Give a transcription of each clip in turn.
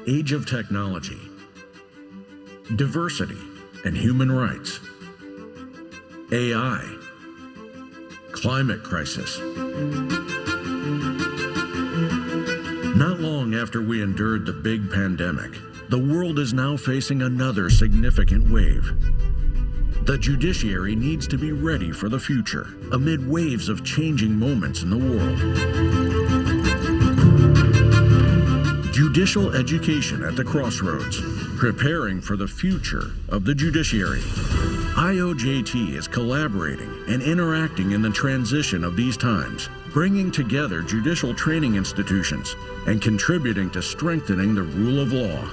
age of technology, diversity and human rights, AI, climate crisis. Not long after we endured the big pandemic, the world is now facing another significant wave. The judiciary needs to be ready for the future amid waves of changing moments in the world. Judicial education at the crossroads, preparing for the future of the judiciary. IOJT is collaborating and interacting in the transition of these times, bringing together judicial training institutions and contributing to strengthening the rule of law.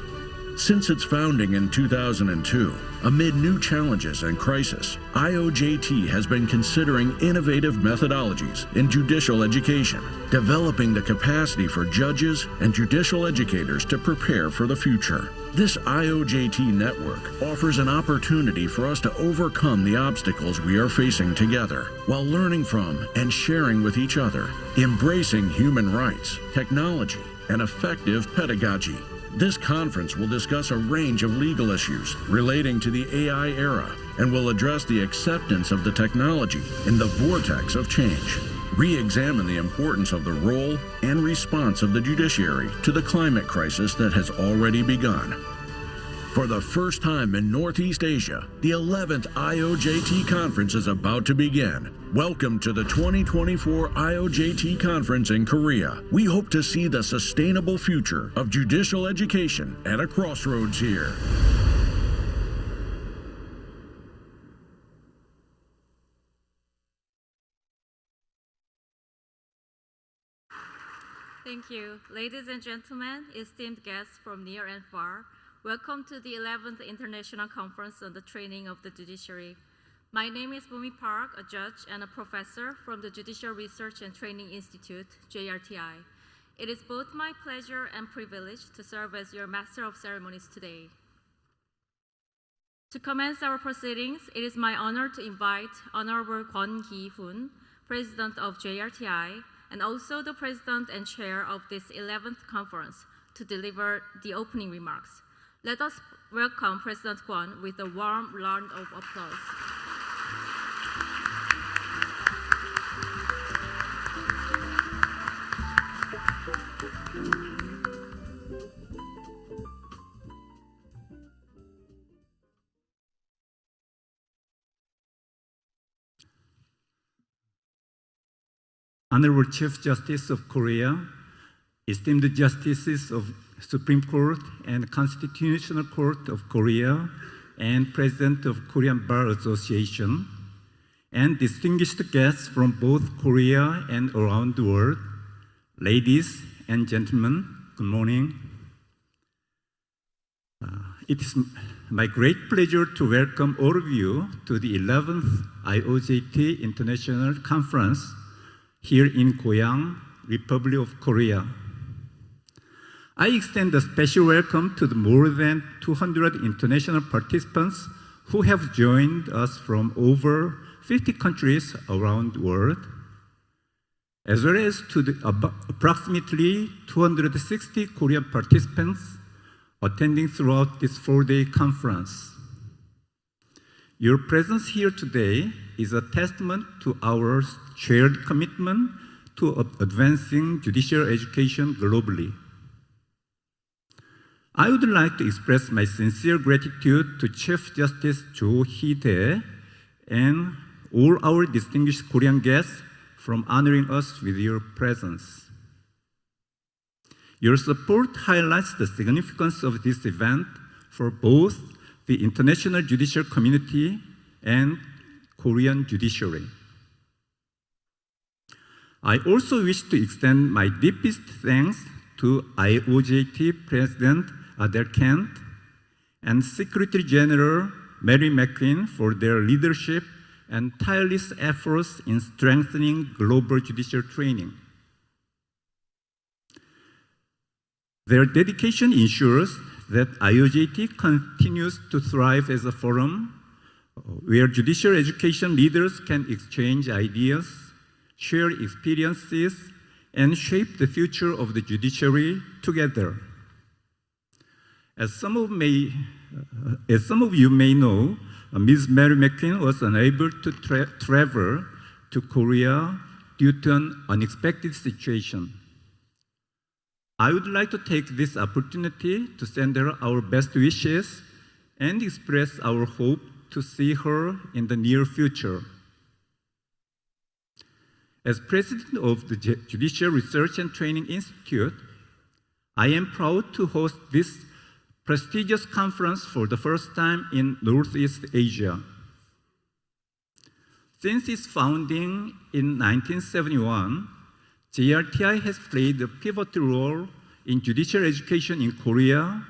Since its founding in 2002, amid new challenges and crisis, IOJT has been considering innovative methodologies in judicial education, developing the capacity for judges and judicial educators to prepare for the future. This IOJT network offers an opportunity for us to overcome the obstacles we are facing together, while learning from and sharing with each other, embracing human rights, technology, and effective pedagogy. This conference will discuss a range of legal issues relating to the AI era and will address the acceptance of the technology in the vortex of change, re-examine the importance of the role and response of the judiciary to the climate crisis that has already begun. For the first time in Northeast Asia, the 11th IOJT conference is about to begin. Welcome to the 2024 IOJT conference in Korea. We hope to see the sustainable future of judicial education at a crossroads here. Thank you. Ladies and gentlemen, esteemed guests from near and far, welcome to the 11th International Conference on the Training of the Judiciary. My name is Bumi Park, a judge and a professor from the Judicial Research and Training Institute, JRTI. It is both my pleasure and privilege to serve as your Master of Ceremonies today. To commence our proceedings, it is my honor to invite Honorable Kwon Ki-hoon, President of JRTI, and also the President and Chair of this 11th Conference, to deliver the opening remarks. Let us welcome President Kwon with a warm round of applause. Honorable Chief Justice of Korea, esteemed Justices of Supreme Court and Constitutional Court of Korea, and President of Korean Bar Association, and distinguished guests from both Korea and around the world, ladies and gentlemen, good morning. It is my great pleasure to welcome all of you to the 11th IOJT International Conference here in Goyang, Republic of Korea. I extend a special welcome to the more than 200 international participants who have joined us from over 50 countries around the world, as well as to the approximately 260 Korean participants attending throughout this four-day conference. Your presence here today is a testament to our shared commitment to advancing judicial education globally. I would like to express my sincere gratitude to Chief Justice Jo Hee-dae and all our distinguished Korean guests for honoring us with your presence. Your support highlights the significance of this event for both the international judicial community and Korean judiciary. I also wish to extend my deepest thanks to IOJT President Adel Kent and Secretary General Mary McQueen for their leadership and tireless efforts in strengthening global judicial training. Their dedication ensures that IOJT continues to thrive as a forum where judicial education leaders can exchange ideas, share experiences, and shape the future of the judiciary together. As some of you may know, Ms. Mary McQueen was unable to travel to Korea due to an unexpected situation. I would like to take this opportunity to send her our best wishes and express our hope to see her in the near future. As president of the Judicial Research and Training Institute, I am proud to host this prestigious conference for the first time in Northeast Asia. Since its founding in 1971, JRTI has played a pivotal role in judicial education in Korea,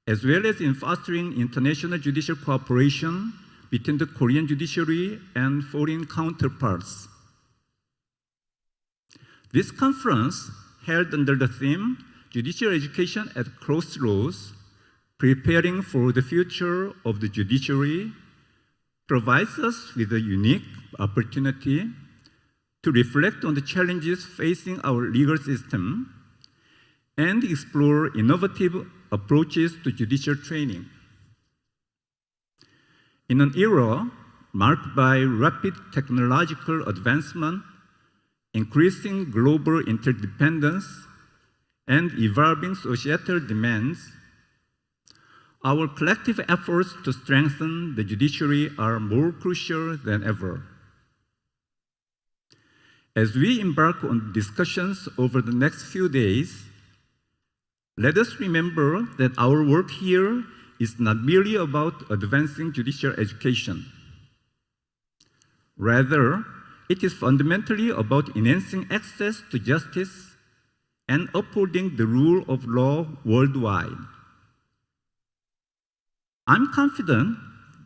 as well as in fostering international judicial cooperation between the Korean judiciary and foreign counterparts. This conference, held under the theme Judicial Education at Crossroads, Preparing for the Future of the Judiciary, provides us with a unique opportunity to reflect on the challenges facing our legal system and explore innovative approaches to judicial training. In an era marked by rapid technological advancement, increasing global interdependence, and evolving societal demands, our collective efforts to strengthen the judiciary are more crucial than ever. As we embark on discussions over the next few days, let us remember that our work here is not merely about advancing judicial education. Rather, it is fundamentally about enhancing access to justice and upholding the rule of law worldwide. I'm confident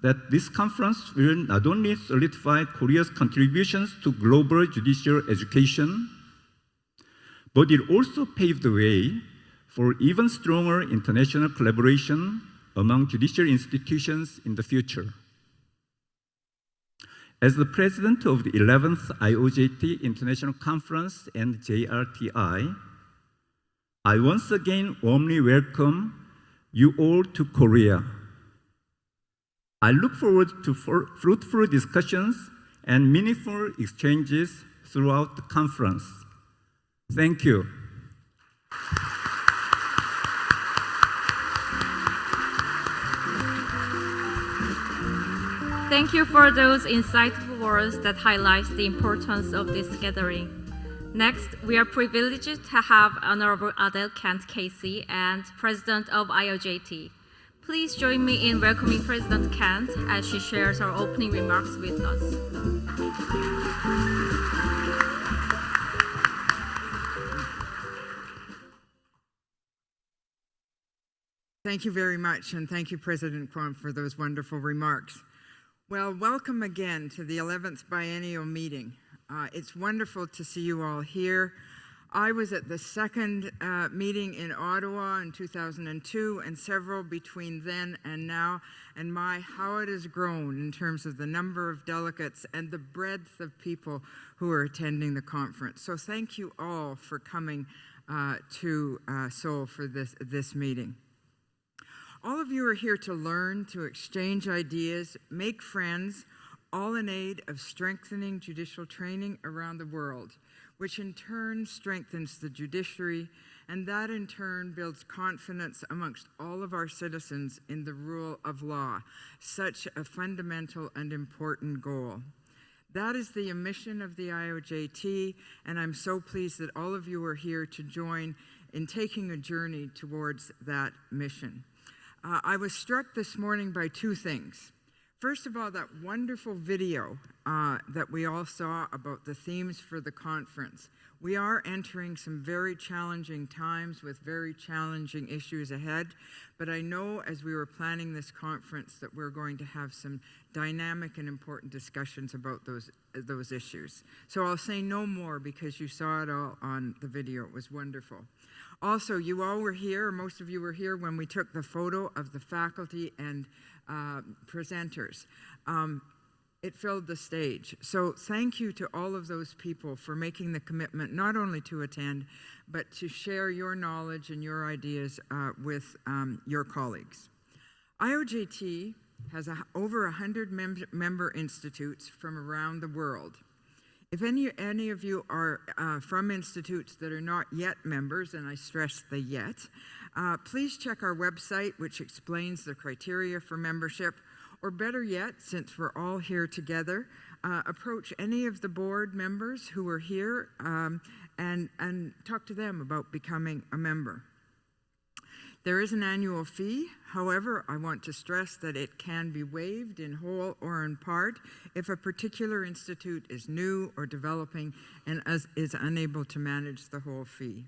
that this conference will not only solidify Korea's contributions to global judicial education, but it also pave the way for even stronger international collaboration among judicial institutions in the future. As the president of the 11th IOJT International Conference and JRTI, I once again warmly welcome you all to Korea. I look forward to fruitful discussions and meaningful exchanges throughout the conference. Thank you. Thank you for those insightful words that highlight the importance of this gathering. Next, we are privileged to have Honorable Adele Kent Casey and President of IOJT. Please join me in welcoming President Kent as she shares her opening remarks with us. Thank you very much, and thank you, President Kwon, for those wonderful remarks. Well, welcome again to the 11th Biennial Meeting. It's wonderful to see you all here. I was at the second meeting in Ottawa in 2002 and several between then and now, and how it has grown in terms of the number of delegates and the breadth of people who are attending the conference. So thank you all for coming to Seoul for this meeting. All of you are here to learn, to exchange ideas, make friends, all in aid of strengthening judicial training around the world, which in turn strengthens the judiciary, and that in turn builds confidence amongst all of our citizens in the rule of law, such a fundamental and important goal. That is the mission of the IOJT, and I'm so pleased that all of you are here to join in taking a journey towards that mission. I was struck this morning by two things. First of all, that wonderful video that we all saw about the themes for the conference. We are entering some very challenging times with very challenging issues ahead, but I know as we were planning this conference that we're going to have some dynamic and important discussions about those issues. So I'll say no more because you saw it all on the video. It was wonderful. Also, you all were here, or most of you were here when we took the photo of the faculty and presenters. it filled the stage. So thank you to all of those people for making the commitment not only to attend, but to share your knowledge and your ideas with your colleagues. IOJT has over 100 member institutes from around the world. If any of you are from institutes that are not yet members, and I stress the yet, please check our website, which explains the criteria for membership. Or better yet, since we're all here together, approach any of the board members who are here and talk to them about becoming a member. There is an annual fee. However, I want to stress that it can be waived in whole or in part if a particular institute is new or developing and is unable to manage the whole fee.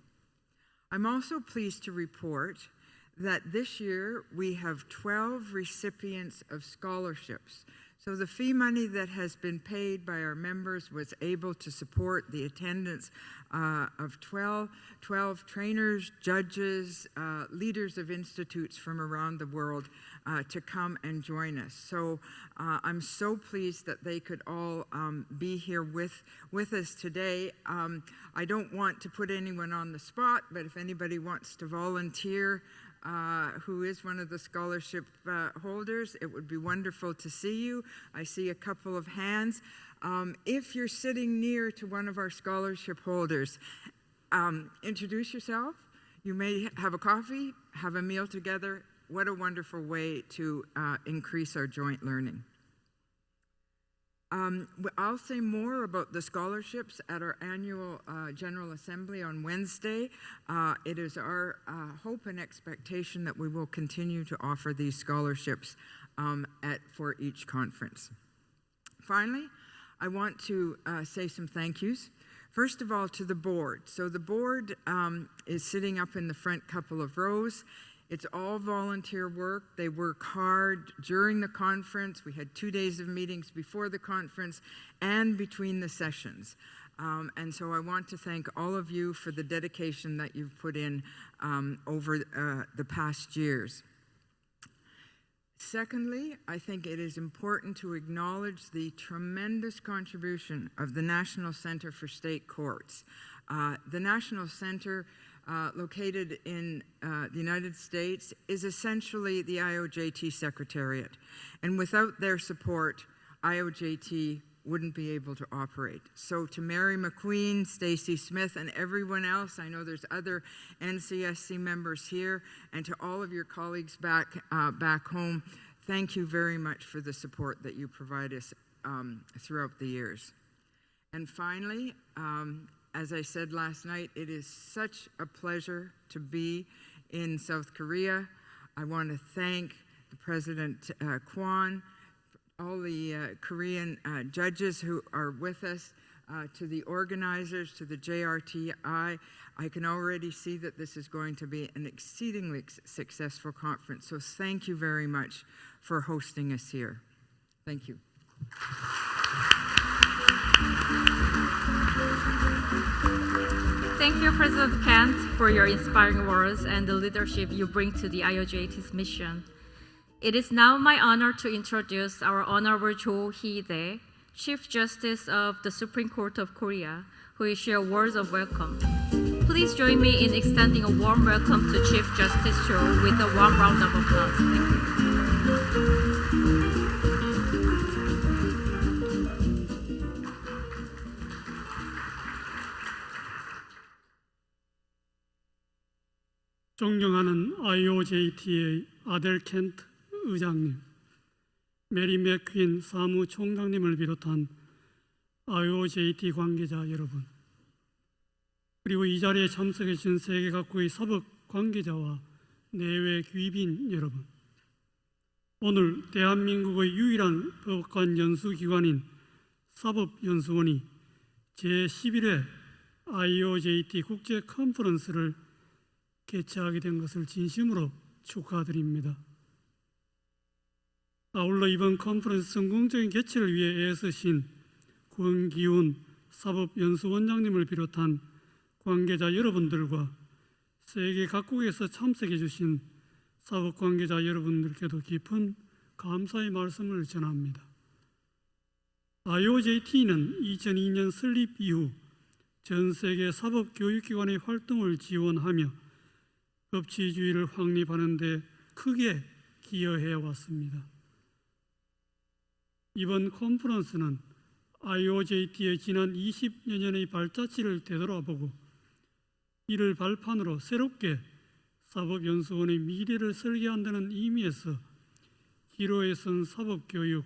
I'm also pleased to report that this year we have 12 recipients of scholarships. So the fee money that has been paid by our members was able to support the attendance of 12 trainers, judges, leaders of institutes from around the world to come and join us. So I'm so pleased that they could all be here with us today. I don't want to put anyone on the spot, but if anybody wants to volunteer, who is one of the scholarship holders, it would be wonderful to see you. I see a couple of hands. If you're sitting near to one of our scholarship holders, introduce yourself. You may have a coffee, have a meal together. What a wonderful way to increase our joint learning. I'll say more about the scholarships at our annual General Assembly on Wednesday. It is our hope and expectation that we will continue to offer these scholarships for each conference. Finally, I want to say some thank yous. First of all, to the board. So the board is sitting up in the front couple of rows. It's all volunteer work. They work hard during the conference. We had 2 days of meetings before the conference and between the sessions. And so I want to thank all of you for the dedication that you've put in over the past years. Secondly, I think it is important to acknowledge the tremendous contribution of the National Center for State Courts. The National Center, located in the United States, is essentially the IOJT Secretariat. And without their support, IOJT wouldn't be able to operate. So to Mary McQueen, Stacy Smith, and everyone else, I know there's other NCSC members here, and to all of your colleagues back home, thank you very much for the support that you provide us throughout the years. And finally, as I said last night, it is such a pleasure to be in South Korea. I want to thank the President Kwon, all the Korean judges who are with us, to the organizers, to the JRTI. I can already see that this is going to be an exceedingly successful conference. So thank you very much for hosting us here. Thank you. Thank you, President Kent, for your inspiring words and the leadership you bring to the IOJT's mission. It is now my honor to introduce our Honorable Jo Hee-dae, Chief Justice of the Supreme Court of Korea, who will share words of welcome. Please join me in extending a warm welcome to Chief Justice Jo with a warm round of applause. Thank you. 존경하는 IOJT의 아델 켄트 의장님, 메리 맥퀸 사무총장님을 비롯한 IOJT 관계자 여러분, 그리고 이 자리에 참석해 주신 세계 각국의 사법 관계자와 내외 귀빈 여러분, 오늘 대한민국의 유일한 법관 연수기관인 사법연수원이 제11회 IOJT 국제 컨퍼런스를 개최하게 된 것을 진심으로 축하드립니다. 아울러 이번 컨퍼런스 성공적인 개최를 위해 애쓰신 권기훈 사법연수원장님을 비롯한 관계자 여러분들과 세계 각국에서 참석해 주신 사법 관계자 여러분들께도 깊은 감사의 말씀을 전합니다. IOJT는 2002년 설립 이후 전 세계 사법교육기관의 활동을 지원하며 법치주의를 확립하는 데 크게 기여해 왔습니다. 이번 컨퍼런스는 IOJT의 지난 20여 년의 발자취를 되돌아보고 이를 발판으로 새롭게 사법연수원의 미래를 설계한다는 의미에서 기로에 선 사법교육,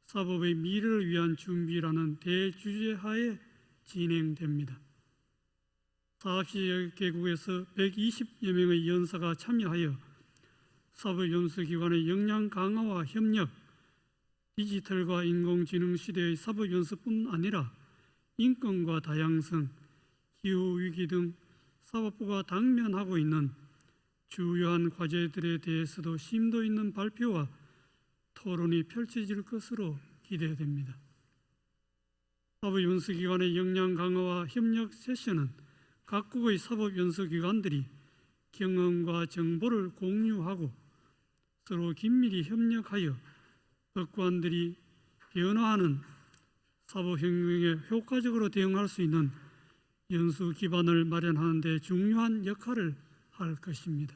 사법의 미래를 위한 준비라는 대주제하에 진행됩니다. 40개국에서 120여 명의 연사가 참여하여 사법연수기관의 역량 강화와 협력, 디지털과 인공지능 시대의 사법연수뿐 아니라 인권과 다양성, 기후위기 등 사법부가 당면하고 있는 주요한 과제들에 대해서도 심도 있는 발표와 토론이 펼쳐질 것으로 기대됩니다. 사법연수기관의 역량 강화와 협력 세션은 각국의 사법연수기관들이 경험과 정보를 공유하고 서로 긴밀히 협력하여 법관들이 변화하는 사법혁명에 효과적으로 대응할 수 있는 연수 기반을 마련하는 데 중요한 역할을 할 것입니다.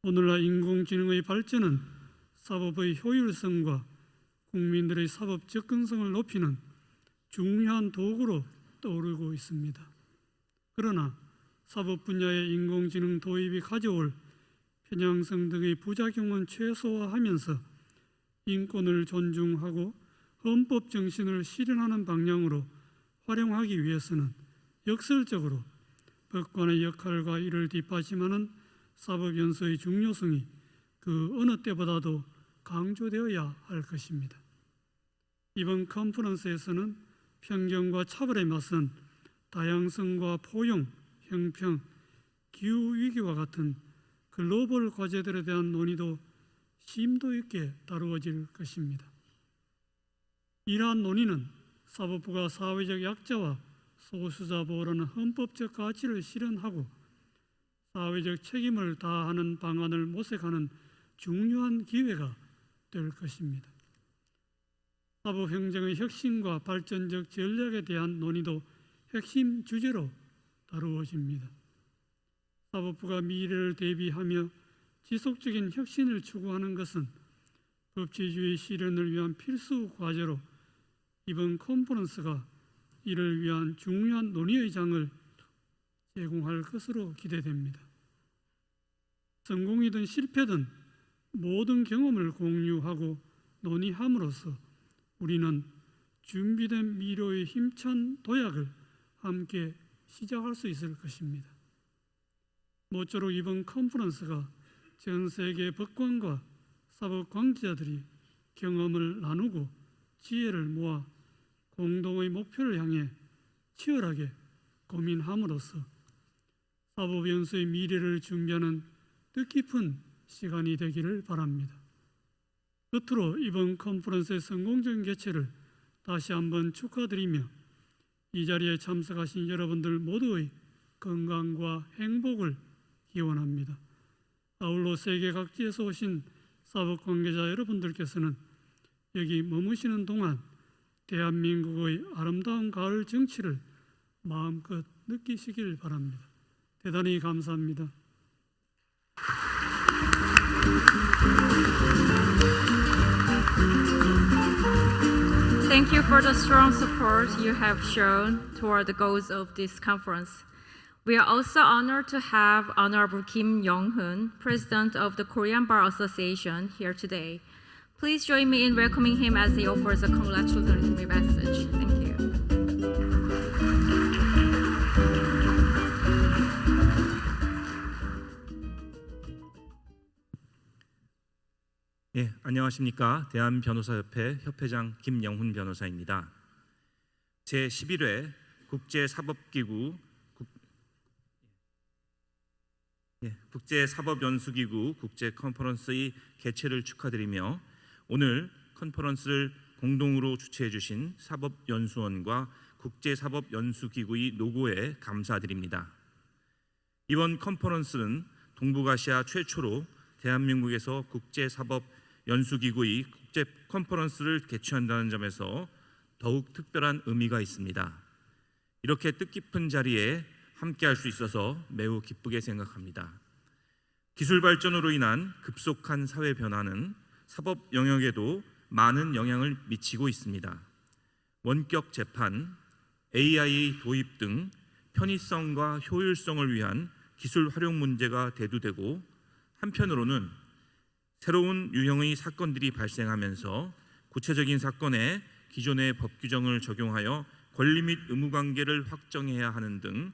오늘날 인공지능의 발전은 사법의 효율성과 국민들의 사법 접근성을 높이는 중요한 도구로 떠오르고 있습니다. 그러나 사법 분야의 인공지능 도입이 가져올 편향성 등의 부작용은 최소화하면서 인권을 존중하고 헌법 정신을 실현하는 방향으로 활용하기 위해서는 역설적으로 법관의 역할과 이를 뒷받침하는 사법연수의 중요성이 그 어느 때보다도 강조되어야 할 것입니다. 이번 컨퍼런스에서는 편견과 차별에 맞선 다양성과 포용, 형평, 기후위기와 같은 글로벌 과제들에 대한 논의도 심도 있게 다루어질 것입니다. 이러한 논의는 사법부가 사회적 약자와 소수자 보호라는 헌법적 가치를 실현하고 사회적 책임을 다하는 방안을 모색하는 중요한 기회가 될 것입니다. 사법행정의 혁신과 발전적 전략에 대한 논의도 핵심 주제로 다루어집니다. 사법부가 미래를 대비하며 지속적인 혁신을 추구하는 것은 법치주의 실현을 위한 필수 과제로 이번 컨퍼런스가 이를 위한 중요한 논의의 장을 제공할 것으로 기대됩니다. 성공이든 실패든 모든 경험을 공유하고 논의함으로써 우리는 준비된 미래의 힘찬 도약을 함께 시작할 수 있을 것입니다. 모쪼록 이번 컨퍼런스가 전 세계 법관과 사법 관계자들이 경험을 나누고 지혜를 모아 공동의 목표를 향해 치열하게 고민함으로써 사법연수의 미래를 준비하는 뜻깊은 시간이 되기를 바랍니다. 끝으로 이번 컨퍼런스의 성공적인 개최를 다시 한번 축하드리며 이 자리에 참석하신 여러분들 모두의 건강과 행복을 기원합니다. 아울러 세계 각지에서 오신 사법 관계자 여러분들께서는 여기 머무시는 동안 대한민국의 아름다운 가을 정치를 마음껏 느끼시길 바랍니다. 대단히 감사합니다. Thank you for the strong support you have shown toward the goals of this conference. We are also honored to have Honorable Kim Young-hoon, President of the Korean Bar Association, here today. Please join me in welcoming him as he offers a congratulatory message. Thank you. 예, 안녕하십니까. 대한변호사협회 협회장 김영훈 변호사입니다. 제11회 국제사법연수기구 국제컨퍼런스의 개최를 축하드리며 오늘 컨퍼런스를 공동으로 주최해 주신 사법연수원과 국제사법연수기구의 노고에 감사드립니다. 이번 컨퍼런스는 동북아시아 최초로 대한민국에서 국제사법연수기구의 컨퍼런스를 개최한다는 점에서 더욱 특별한 의미가 있습니다. 이렇게 뜻깊은 자리에 함께할 수 있어서 매우 기쁘게 생각합니다. 기술 발전으로 인한 급속한 사회 변화는 사법 영역에도 많은 영향을 미치고 있습니다. 원격 재판, AI 도입 등 편의성과 효율성을 위한 기술 활용 문제가 대두되고, 한편으로는 새로운 유형의 사건들이 발생하면서 구체적인 사건에 기존의 법 규정을 적용하여 권리 및 의무 관계를 확정해야 하는 등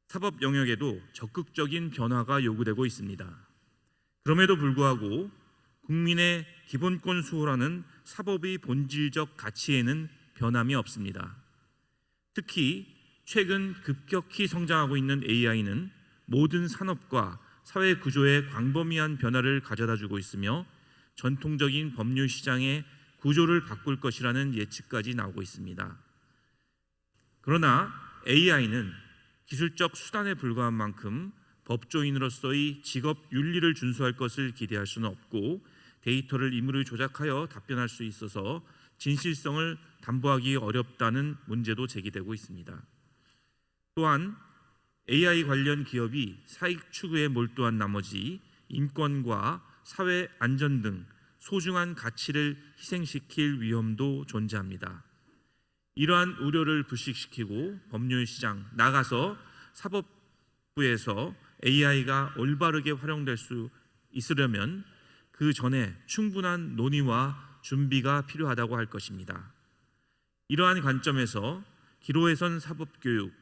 사법 영역에도 적극적인 변화가 요구되고 있습니다. 그럼에도 불구하고 국민의 기본권 수호라는 사법의 본질적 가치에는 변함이 없습니다. 특히 최근 급격히 성장하고 있는 AI는 모든 산업과 사회 구조에 광범위한 변화를 가져다주고 있으며 전통적인 법률 시장의 구조를 바꿀 것이라는 예측까지 나오고 있습니다. 그러나 AI는 기술적 수단에 불과한 만큼 법조인으로서의 직업 윤리를 준수할 것을 기대할 수는 없고, 데이터를 임의로 조작하여 답변할 수 있어서 진실성을 담보하기 어렵다는 문제도 제기되고 있습니다. 또한 AI 관련 기업이 사익 추구에 몰두한 나머지 인권과 사회 안전 등 소중한 가치를 희생시킬 위험도 존재합니다. 이러한 우려를 불식시키고 법률 시장, 나아가서 사법부에서 AI가 올바르게 활용될 수 있으려면 그 전에 충분한 논의와 준비가 필요하다고 할 것입니다. 이러한 관점에서 기로에선 사법교육,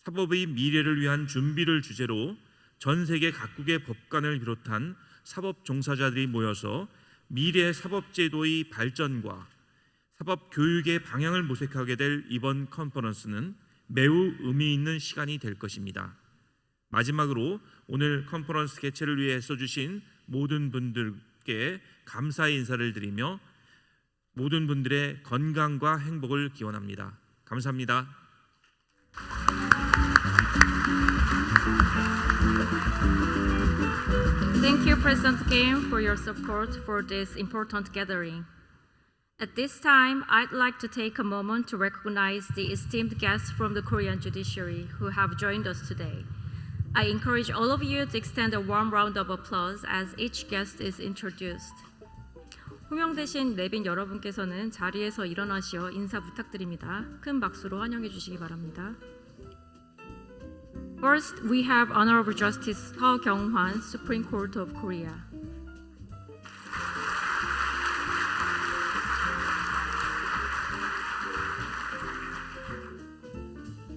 사법의 미래를 위한 준비를 주제로 전 세계 각국의 법관을 비롯한 사법 종사자들이 모여서 미래 사법제도의 발전과 사법 교육의 방향을 모색하게 될 이번 컨퍼런스는 매우 의미 있는 시간이 될 것입니다. 마지막으로 오늘 컨퍼런스 개최를 위해 써주신 모든 분들께 감사의 인사를 드리며 모든 분들의 건강과 행복을 기원합니다. 감사합니다. Thank you, President Kim, for your support for this important gathering. At this time, I'd like to take a moment to recognize the esteemed guests from the Korean judiciary who have joined us today. I encourage all of you to extend a warm round of applause as each guest is introduced. 호명되신 내빈 여러분께서는 자리에서 일어나시어 인사 부탁드립니다. 큰 박수로 환영해 주시기 바랍니다. First, we have Honorable Justice Seo Kyung-hwan, Supreme Court of Korea.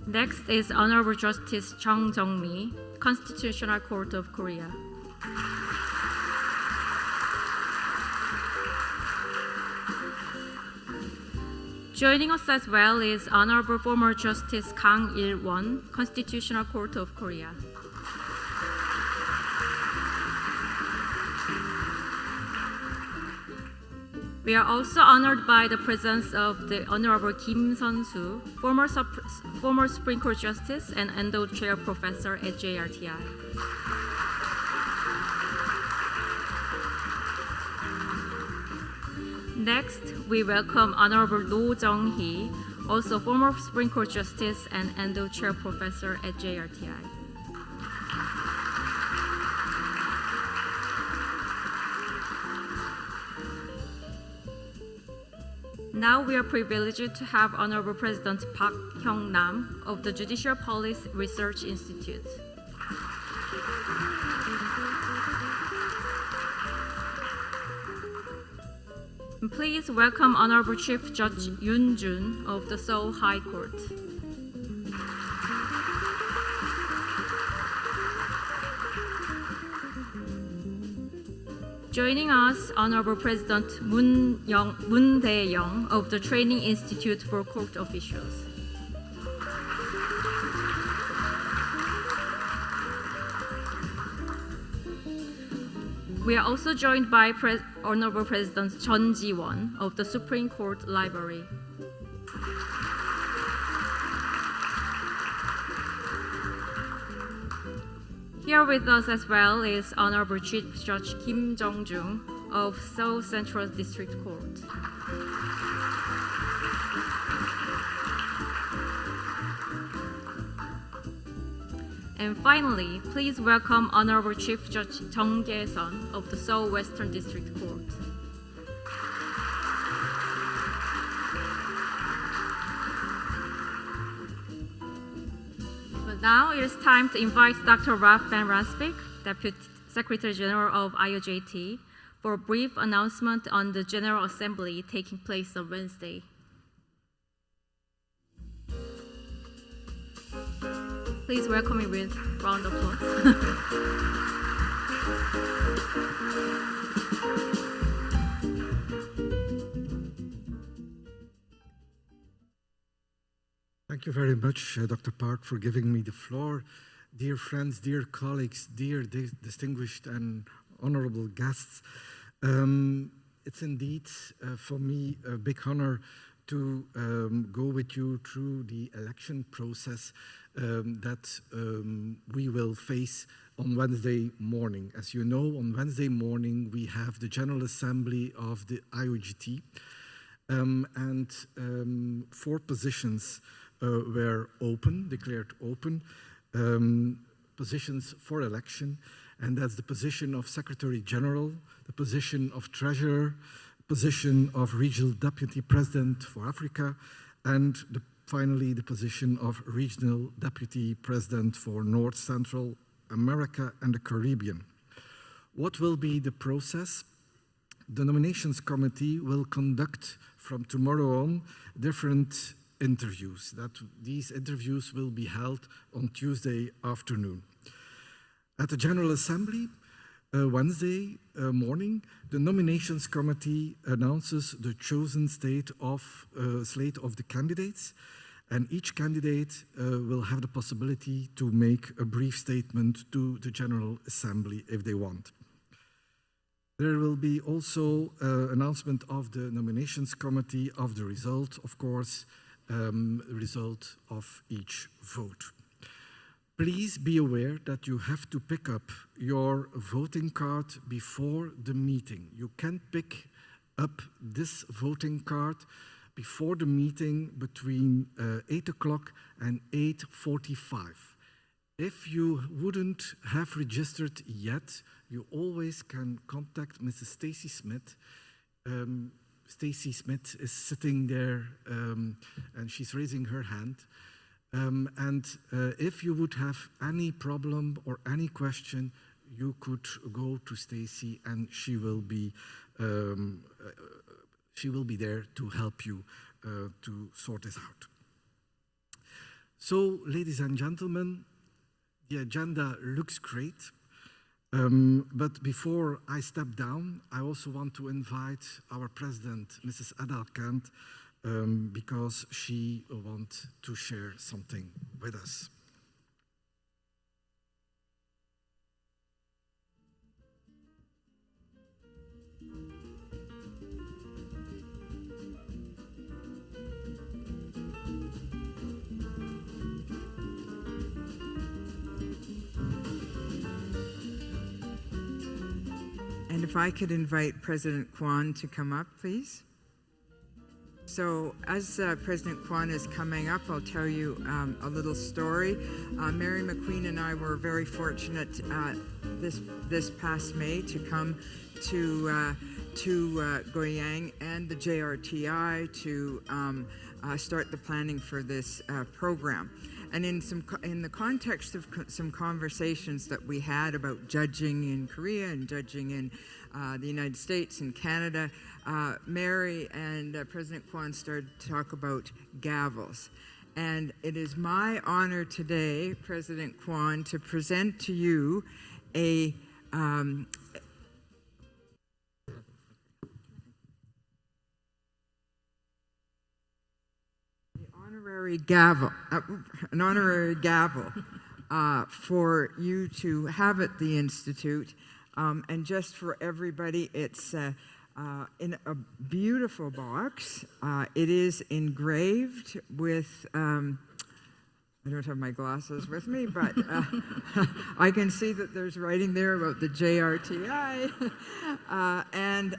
Next is Honorable Justice Chung Jung-mi, Constitutional Court of Korea. Joining us as well is Honorable former Justice Kang Il-won, Constitutional Court of Korea. We are also honored by the presence of the Honorable Kim Sun-soo, former Supreme Court Justice and endowed chair professor at JRTI. Next, we welcome Honorable No Jung-hee, also former Supreme Court Justice and endowed chair professor at JRTI. Now we are privileged to have Honorable President Park Hyung-nam of the Judicial Policy Research Institute. Please welcome Honorable Chief Judge Yoon Jun of the Seoul High Court. Joining us, Honorable President Moon Dae-young of the Training Institute for Court Officials. We are also joined by Honorable President Chun Ji-won of the Supreme Court Library. Here with us as well is Honorable Chief Judge Kim Jong-jung of Seoul Central District Court. And finally, please welcome Honorable Chief Judge Jung Jae-sun of the Seoul Western District Court. But now it is time to invite Dr. Ralph Van Ransbeek, Deputy Secretary General of IOJT, for a brief announcement on the General Assembly taking place on Wednesday. Please welcome me with a round of applause. Thank you very much, Dr. Park, for giving me the floor. Dear friends, dear colleagues, dear distinguished and honorable guests, it's indeed for me a big honor to go with you through the election process that we will face on Wednesday morning. As you know, on Wednesday morning we have the General Assembly of the IOJT, and 4 positions were declared open, positions for election, and that's the position of Secretary General, the position of Treasurer, position of Regional Deputy President for Africa, and finally the position of Regional Deputy President for North Central America and the Caribbean. What will be the process? The Nominations Committee will conduct from tomorrow on different interviews. These interviews will be held on Tuesday afternoon. At the General Assembly, Wednesday morning, the Nominations Committee announces the chosen slate of the candidates, and each candidate will have the possibility to make a brief statement to the General Assembly if they want. There will be also announcement of the Nominations Committee of the result, of course, the result of each vote. Please be aware that you have to pick up your voting card before the meeting. You can pick up this voting card before the meeting between 8 o'clock and 8:45. If you wouldn't have registered yet, you always can contact Mrs. Stacy Smith. Stacy Smith is sitting there and she's raising her hand. If you would have any problem or any question, you could go to Stacy and she will be there to help you to sort this out. So, ladies and gentlemen, the agenda looks great. But before I step down, I also want to invite our president, Mrs. Adal Kant, because she wants to share something with us. And if I could invite President Kwan to come up, please. So as President Kwan is coming up, I'll tell you a little story. Mary McQueen and I were very fortunate this past May to come to Goyang and the JRTI to start the planning for this program. And in the context of some conversations that we had about judging in Korea and judging in the United States and Canada, Mary and President Kwan started to talk about gavels. And it is my honor today, President Kwan, to present to you a an honorary gavel for you to have at the Institute. And just for everybody, it's in a beautiful box. It is engraved with I don't have my glasses with me, but I can see that there's writing there about the JRTI. And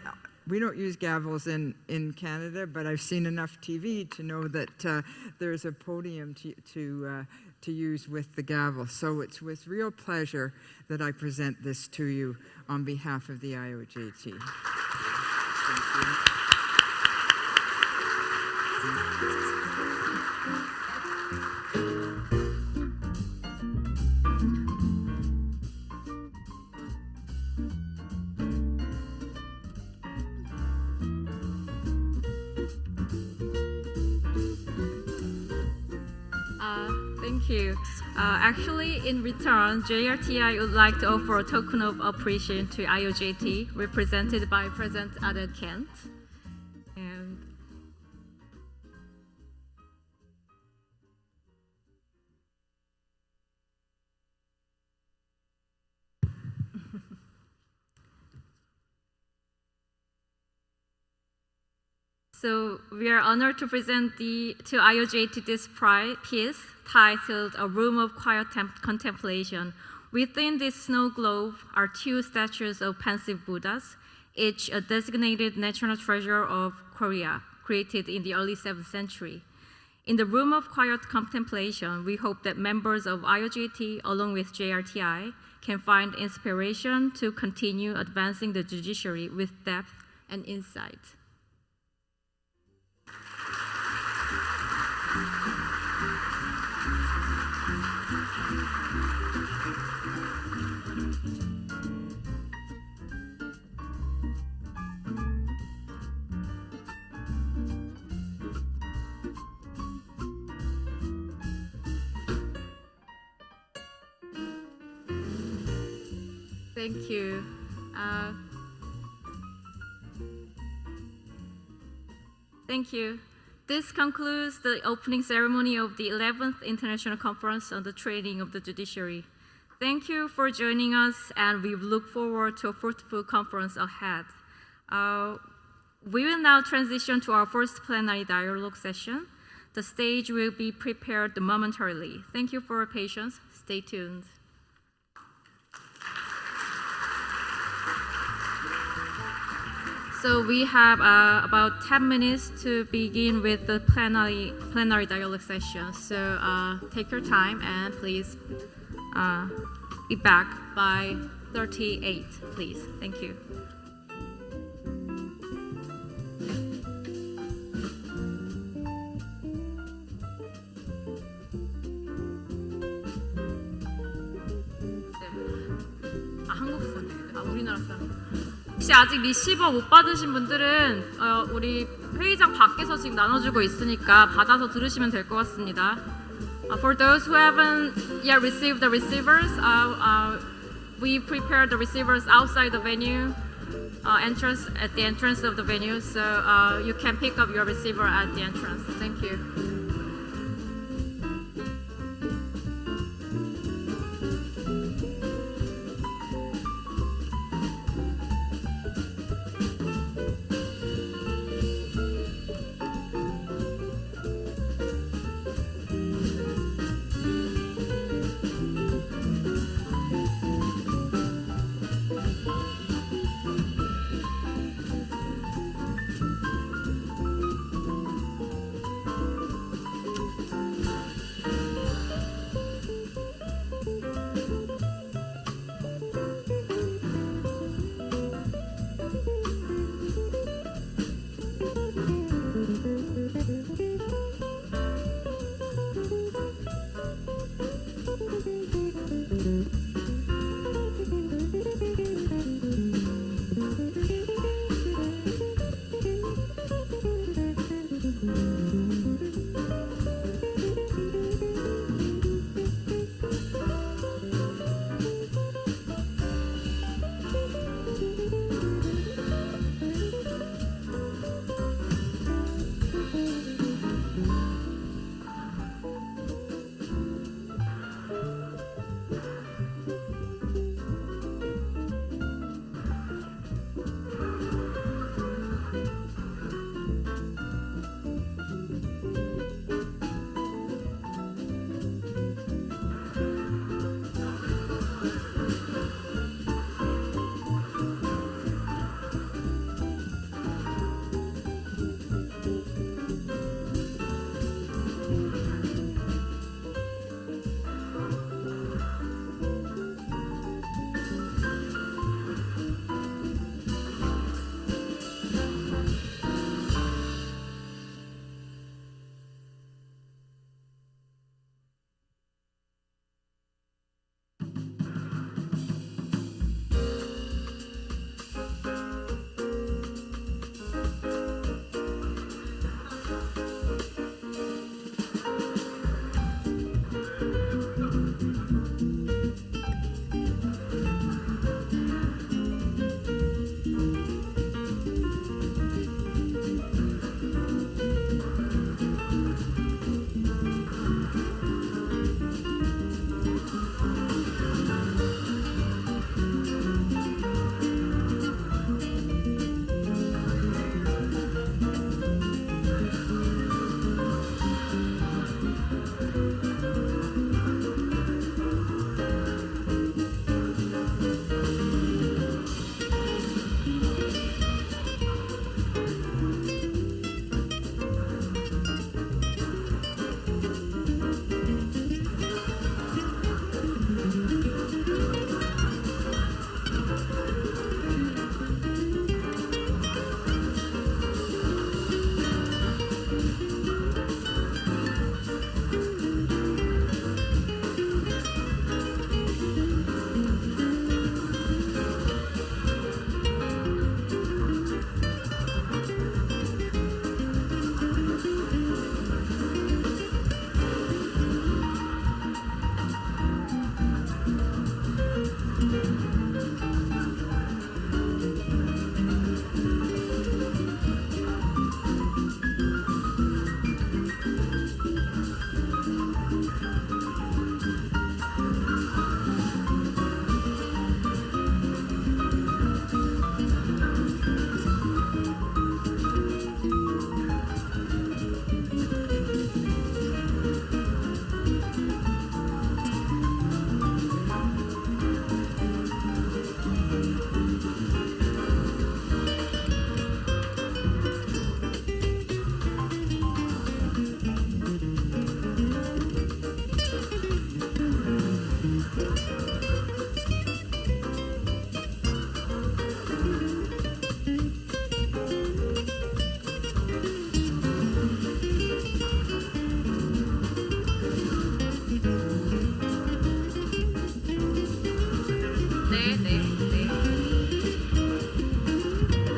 we don't use gavels in Canada, but I've seen enough TV to know that there's a podium to use with the gavel. So it's with real pleasure that I present this to you on behalf of the IOJT. Thank you. Thank you. Actually, in return, JRTI would like to offer a token of appreciation to IOJT, represented by President Adel Kent. And so we are honored to present to IOJT this piece titled A Room of Quiet Contemplation. Within this snow globe are two statues of pensive Buddhas, each a designated national treasure of Korea, created in the early 7th century. In the Room of Quiet Contemplation, we hope that members of IOJT, along with JRTI, can find inspiration to continue advancing the judiciary with depth and insight. Thank you. Thank you. This concludes the opening ceremony of the 11th International Conference on the Training of the Judiciary. Thank you for joining us, and we look forward to a fruitful conference ahead. We will now transition to our first plenary dialogue session. The stage will be prepared momentarily. Thank you for your patience. Stay tuned. So we have about 10 minutes to begin with the plenary dialogue session. So take your time and please be back by 38, please. Thank you. 한국 사람들, 우리나라 사람. 혹시 아직 리시버 못 받으신 분들은 우리 회의장 밖에서 지금 나눠주고 있으니까 받아서 들으시면 될 것 같습니다. For those who haven't yet received the receivers, we prepared the receivers outside the venue, entrance at the entrance of the venue, so you can pick up your receiver at the entrance. Thank you.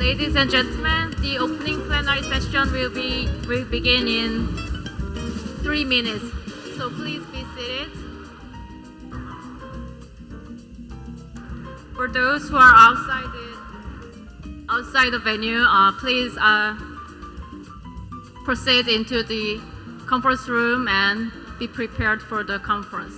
Ladies and gentlemen, the opening plenary session will begin in 3 minutes. So please be seated. For those who are outside the venue, please proceed into the conference room and be prepared for the conference.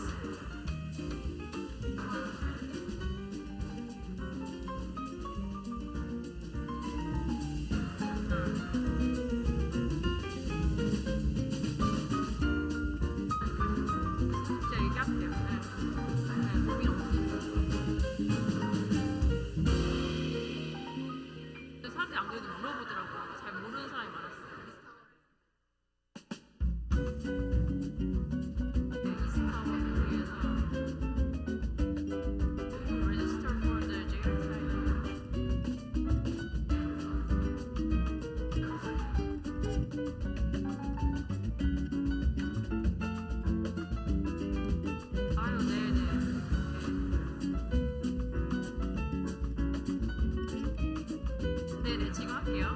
사람들이 안 그래도 물어보더라고요. 잘 모르는 사람이 많았어요. Register for the jail 아유, 네네. 네네, 지금 할게요.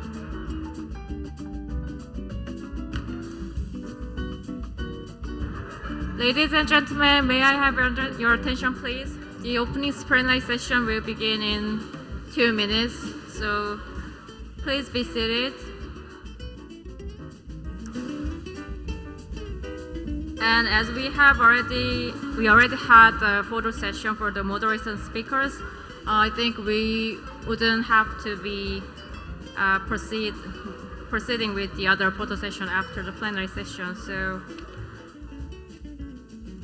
Ladies and gentlemen, may I have your attention, please? The opening plenary session will begin in 2 minutes, so please be seated. And as we already had the photo session for the moderation speakers, I think we wouldn't have to be proceeding with the other photo session after the plenary session. So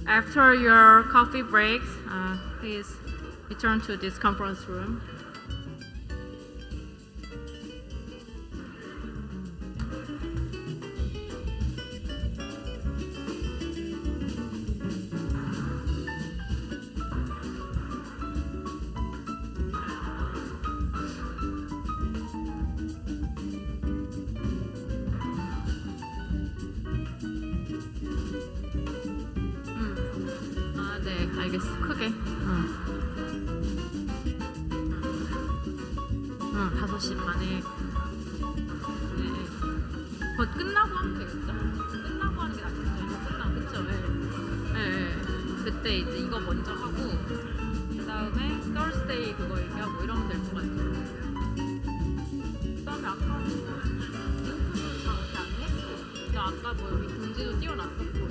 after your coffee breaks, please return to this conference room. 네, 알겠어. 크게. 5시 반에. 네. 곧 끝나고 하면 되겠죠? 끝나고 하는 게 낫겠죠? 이거 끝나고, 그쵸? 네. 그때 이제 이거 먼저 하고, 그 다음에 Thursday 그거 얘기하고 이러면 될 것 같아요. 그 다음에 아까 링크를 다 이렇게 안 했어. 나 아까 뭐 여기 공지도 띄워놨었고,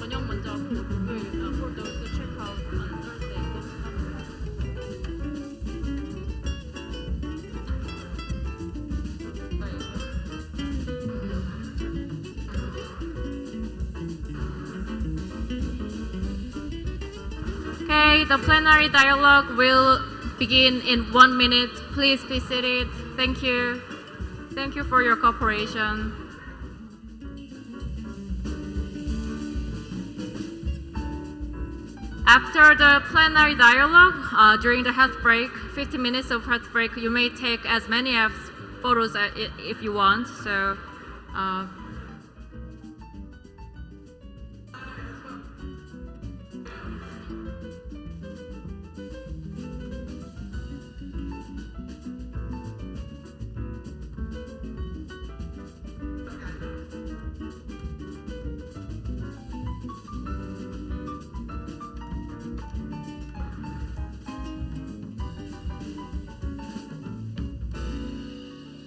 저녁 먼저 하고 목요일 for those to check out on Thursday. Okay, the plenary dialogue will begin in 1 minute. Please be seated. Thank you. Thank you for your cooperation. After the plenary dialogue, during the health break, 15 minutes of health break, you may take as many as photos if you want. So,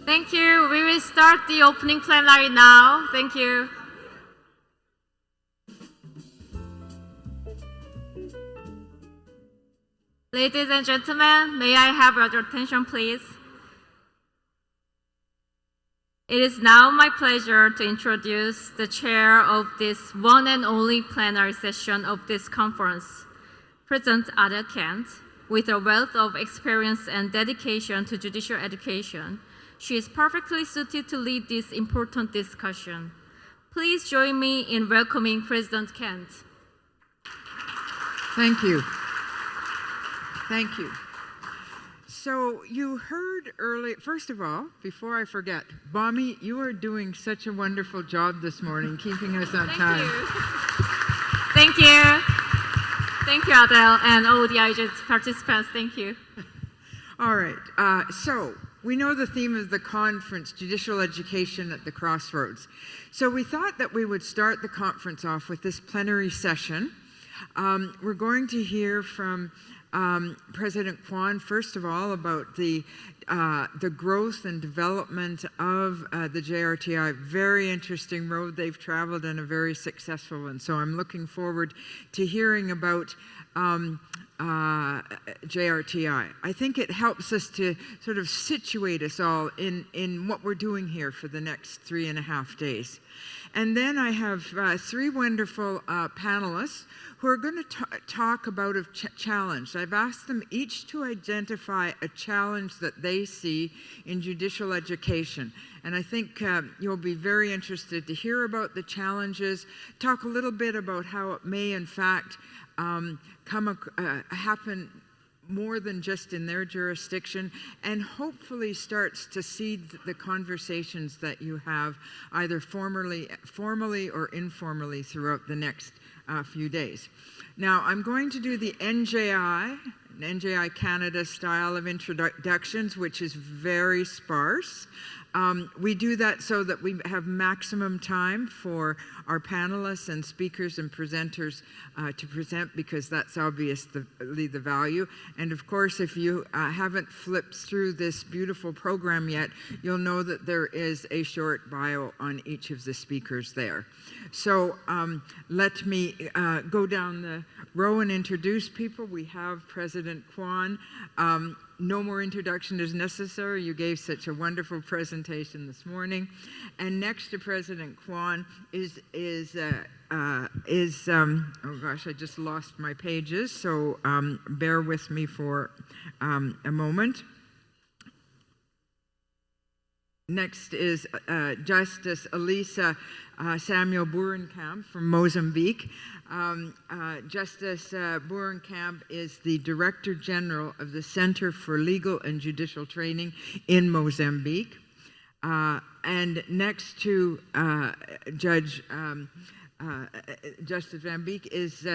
thank you. We will start the opening plenary now. Thank you. Ladies and gentlemen, may I have your attention, please? It is now my pleasure to introduce the chair of this one and only plenary session of this conference, President Adele Kent. With a wealth of experience and dedication to judicial education, she is perfectly suited to lead this important discussion. Please join me in welcoming President Kent. Thank you. Thank you. So you heard earlier, first of all, before I forget, Bami, you are doing such a wonderful job this morning, keeping us on time. Thank you. Thank you, Adele, and all the IOJT participants. Thank you. All right, so we know the theme of the conference, Judicial Education at the Crossroads. So we thought that we would start the conference off with this plenary session. We're going to hear from President Kwan, first of all, about the growth and development of the JRTI. Very interesting road they've traveled and a very successful one. So I'm looking forward to hearing about JRTI. I think it helps us to sort of situate us all in what we're doing here for the next 3.5 days. And then I have three wonderful panelists who are going to talk about a challenge. I've asked them each to identify a challenge that they see in judicial education. And I think you'll be very interested to hear about the challenges, talk a little bit about how it may in fact happen more than just in their jurisdiction, and hopefully starts to seed the conversations that you have either formally or informally throughout the next few days. Now, I'm going to do the NJI Canada style of introductions, which is very sparse. We do that so that we have maximum time for our panelists and speakers and presenters to present, because that's obviously the value. And of course, if you haven't flipped through this beautiful program yet, you'll know that there is a short bio on each of the speakers there. So let me go down the row and introduce people. We have President Kwan. No more introduction is necessary. You gave such a wonderful presentation this morning. And next to President Kwan is oh gosh, I just lost my pages, so bear with me for a moment. Next is Justice Elisa Samuel Boerenkamp from Mozambique. Justice Boerenkamp is the Director General of the Center for Legal and Judicial Training in Mozambique. And next to Justice Van Beek is,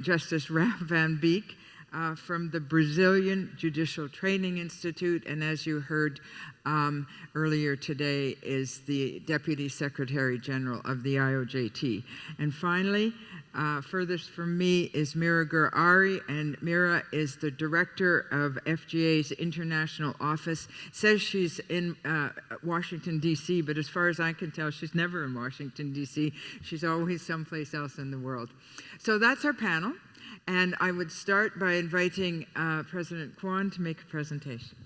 Justice Raf Van Beek from the Brazilian Judicial Training Institute, and as you heard earlier today, is the Deputy Secretary General of the IOJT. And finally, furthest from me is Mira Gur-Ari, and Mira is the Director of FGA's International Office. Says she's in Washington, D.C., but as far as I can tell, she's never in Washington, D.C. She's always someplace else in the world. So that's our panel. And I would start by inviting President Kwan to make a presentation.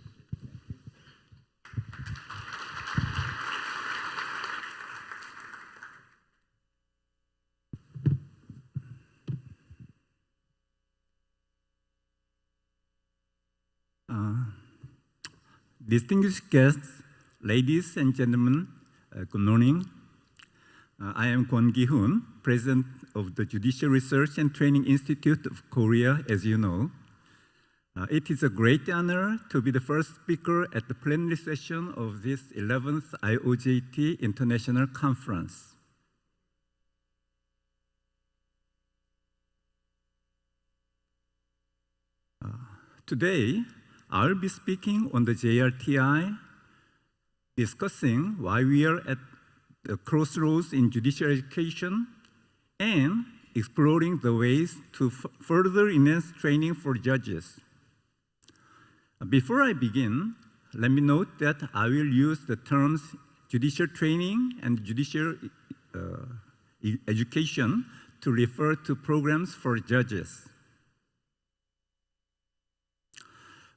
Distinguished guests, ladies and gentlemen, good morning. I am Kwon Gi-hoon, President of the Judicial Research and Training Institute of Korea, as you know. It is a great honor to be the first speaker at the plenary session of this 11th IOJT International Conference. Today, I'll be speaking on the JRTI, discussing why we are at the crossroads in judicial education, and exploring the ways to further enhance training for judges. Before I begin, let me note that I will use the terms judicial training and judicial education to refer to programs for judges.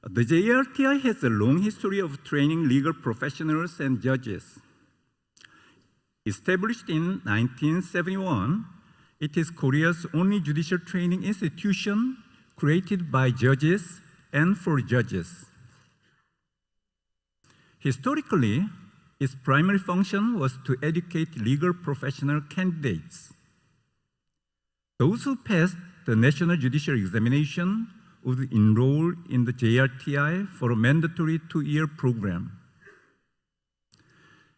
The JRTI has a long history of training legal professionals and judges. Established in 1971, it is Korea's only judicial training institution created by judges and for judges. Historically, its primary function was to educate legal professional candidates. Those who passed the National Judicial Examination would enroll in the JRTI for a mandatory 2-year program.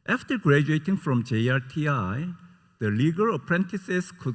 After graduating from JRTI, the legal apprentices could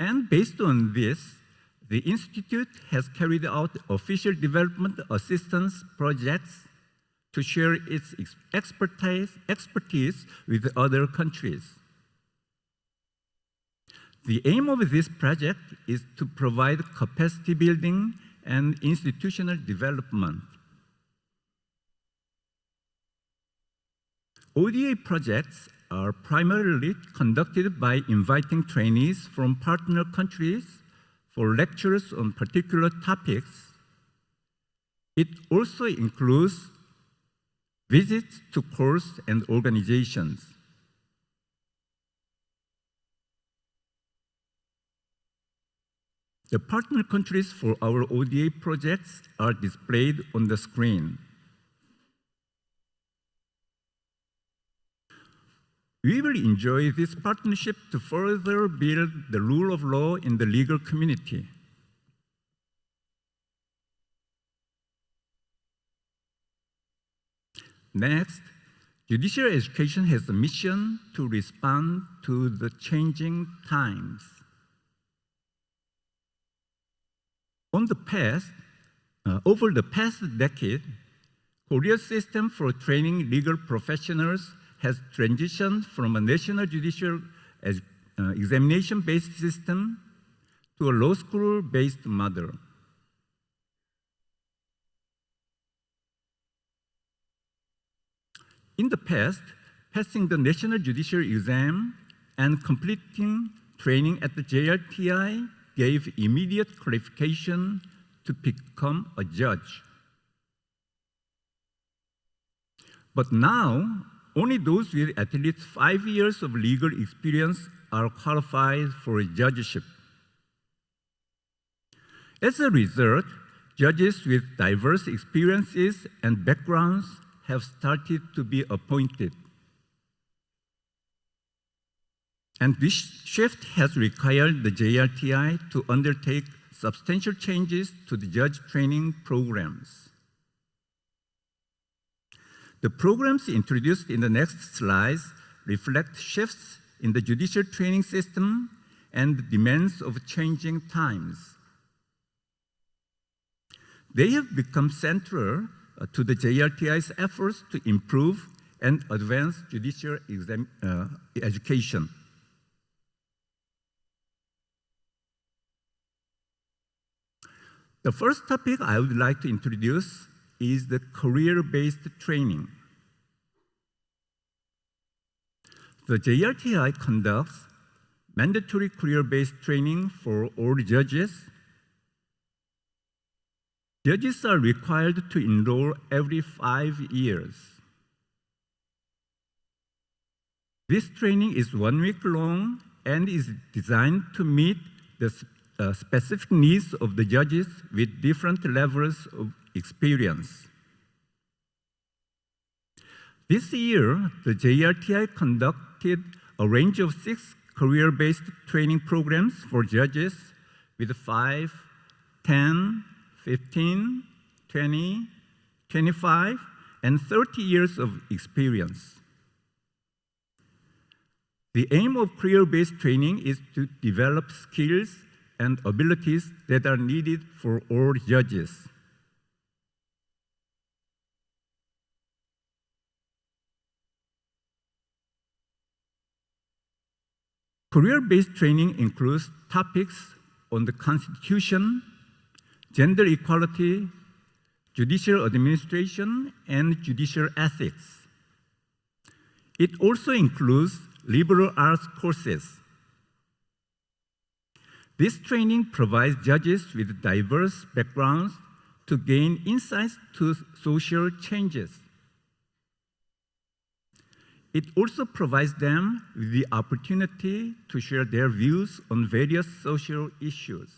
And based on this, the Institute has carried out official development assistance projects to share its expertise with other countries. The aim of this project is to provide capacity building and institutional development. ODA projects are primarily conducted by inviting trainees from partner countries for lectures on particular topics. It also includes visits to courses and organizations. The partner countries for our ODA projects are displayed on the screen. We will enjoy this partnership to further build the rule of law in the legal community. Next, judicial education has a mission to respond to the changing times. Over the past decade, Korea's system for training legal professionals has transitioned from a national judicial examination-based system to a law school-based model. In the past, passing the national judicial exam and completing training at the JRTI gave immediate qualification to become a judge. But now, only those with at least 5 years of legal experience are qualified for a judgeship. As a result, judges with diverse experiences and backgrounds have started to be appointed. And this shift has required the JRTI to undertake substantial changes to the judge training programs. The programs introduced in the next slides reflect shifts in the judicial training system and the demands of changing times. They have become central to the JRTI's efforts to improve and advance judicial education. The first topic I would like to introduce is the career-based training. The JRTI conducts mandatory career-based training for all judges. Judges are required to enroll every 5 years. This training is 1 week long and is designed to meet the specific needs of the judges with different levels of experience. This year, the JRTI conducted a range of 6 career-based training programs for judges with 5, 10, 15, 20, 25, and 30 years of experience. The aim of career-based training is to develop skills and abilities that are needed for all judges. Career-based training includes topics on the Constitution, gender equality, judicial administration, and judicial ethics. It also includes liberal arts courses. This training provides judges with diverse backgrounds to gain insights to social changes. It also provides them with the opportunity to share their views on various social issues.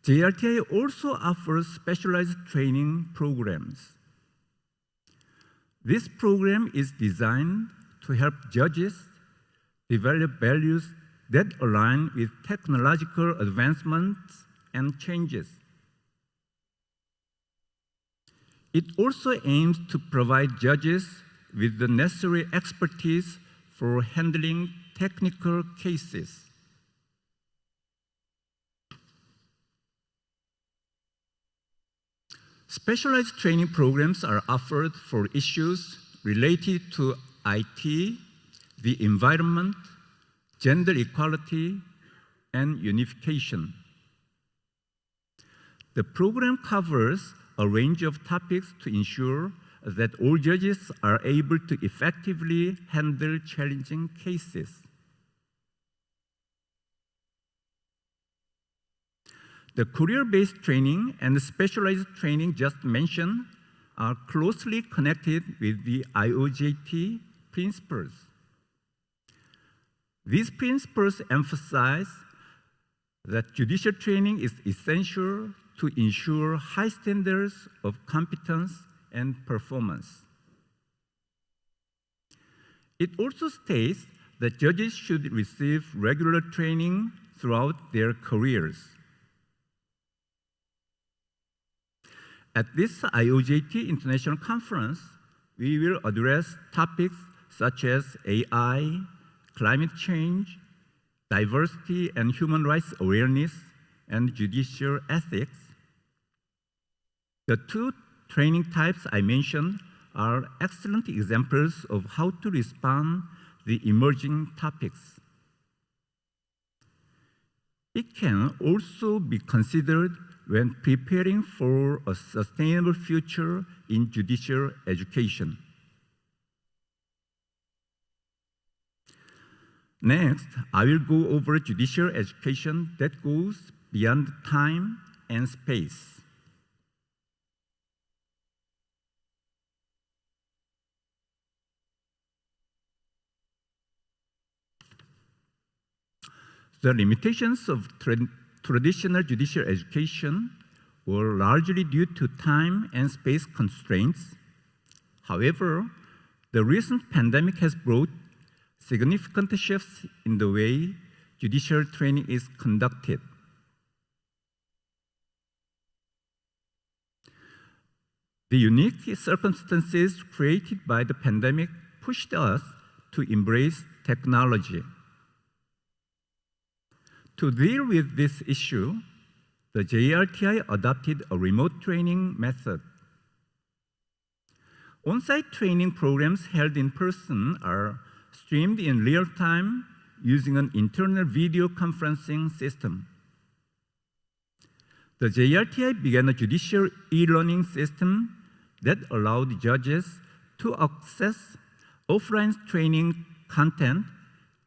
JRTI also offers specialized training programs. This program is designed to help judges develop values that align with technological advancements and changes. It also aims to provide judges with the necessary expertise for handling technical cases. Specialized training programs are offered for issues related to IT, the environment, gender equality, and unification. The program covers a range of topics to ensure that all judges are able to effectively handle challenging cases. The career-based training and specialized training just mentioned are closely connected with the IOJT principles. These principles emphasize that judicial training is essential to ensure high standards of competence and performance. It also states that judges should receive regular training throughout their careers. At this IOJT International Conference, we will address topics such as AI, climate change, diversity and human rights awareness, and judicial ethics. The two training types I mentioned are excellent examples of how to respond to the emerging topics. It can also be considered when preparing for a sustainable future in judicial education. Next, I will go over judicial education that goes beyond time and space. The limitations of traditional judicial education were largely due to time and space constraints. However, the recent pandemic has brought significant shifts in the way judicial training is conducted. The unique circumstances created by the pandemic pushed us to embrace technology. To deal with this issue, the JRTI adopted a remote training method. On-site training programs held in person are streamed in real time using an internal video conferencing system. The JRTI began a judicial e-learning system that allowed judges to access offline training content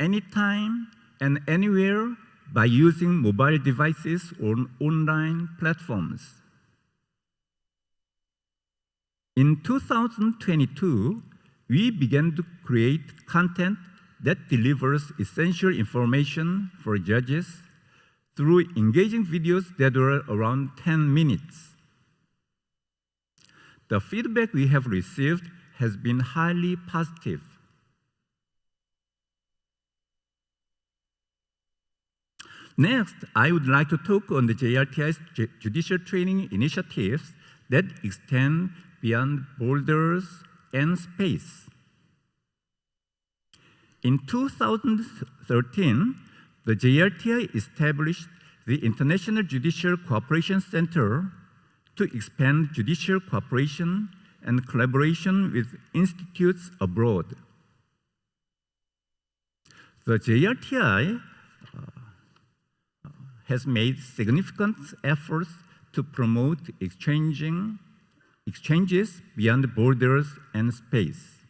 anytime and anywhere by using mobile devices or online platforms. In 2022, we began to create content that delivers essential information for judges through engaging videos that were around 10 minutes. The feedback we have received has been highly positive. Next, I would like to talk on the JRTI's judicial training initiatives that extend beyond borders and space. In 2013, the JRTI established the International Judicial Cooperation Center to expand judicial cooperation and collaboration with institutes abroad. The JRTI has made significant efforts to promote exchanges beyond borders and space.